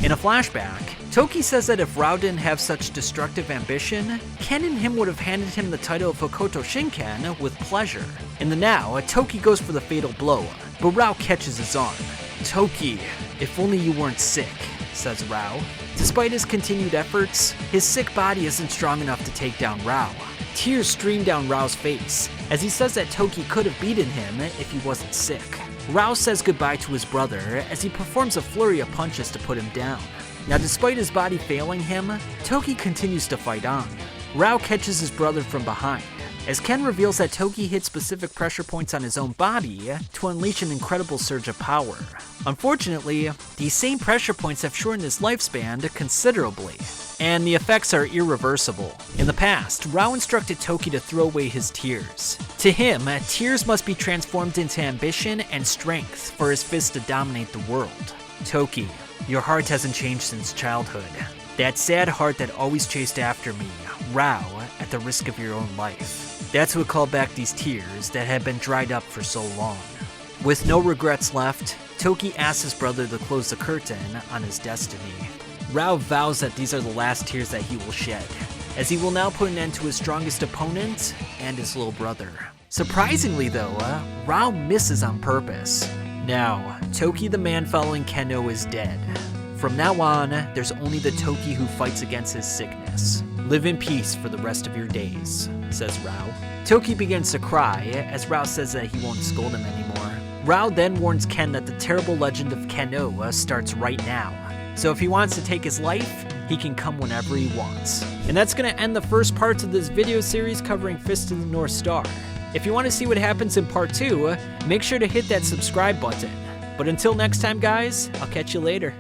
In a flashback, Toki says that if Raoh didn't have such destructive ambition, Ken and him would have handed him the title of Hokuto Shinken with pleasure. In the now, Toki goes for the fatal blow, but Raoh catches his arm. Toki, if only you weren't sick, says Raoh. Despite his continued efforts, his sick body isn't strong enough to take down Raoh. Tears stream down Raoh's face, as he says that Toki could have beaten him if he wasn't sick. Raoh says goodbye to his brother as he performs a flurry of punches to put him down. Now, despite his body failing him, Toki continues to fight on. Raoh catches his brother from behind, as Ken reveals that Toki hit specific pressure points on his own body to unleash an incredible surge of power. Unfortunately, these same pressure points have shortened his lifespan considerably, and the effects are irreversible. In the past, Raoh instructed Toki to throw away his tears. To him, tears must be transformed into ambition and strength for his fist to dominate the world. Toki, your heart hasn't changed since childhood. That sad heart that always chased after me, Raoh, at the risk of your own life. That's what called back these tears that had been dried up for so long. With no regrets left, Toki asks his brother to close the curtain on his destiny. Raoh vows that these are the last tears that he will shed, as he will now put an end to his strongest opponent and his little brother. Surprisingly though, Raoh misses on purpose. Now, Toki the man following Keno is dead. From now on, there's only the Toki who fights against his sickness. Live in peace for the rest of your days, says Raoh. Toki begins to cry, as Raoh says that he won't scold him anymore. Raoh then warns Ken that the terrible legend of Keno starts right now. So if he wants to take his life, he can come whenever he wants. And that's gonna end the first parts of this video series covering Fist of the North Star. If you want to see what happens in part 2, make sure to hit that subscribe button. But until next time guys, I'll catch you later.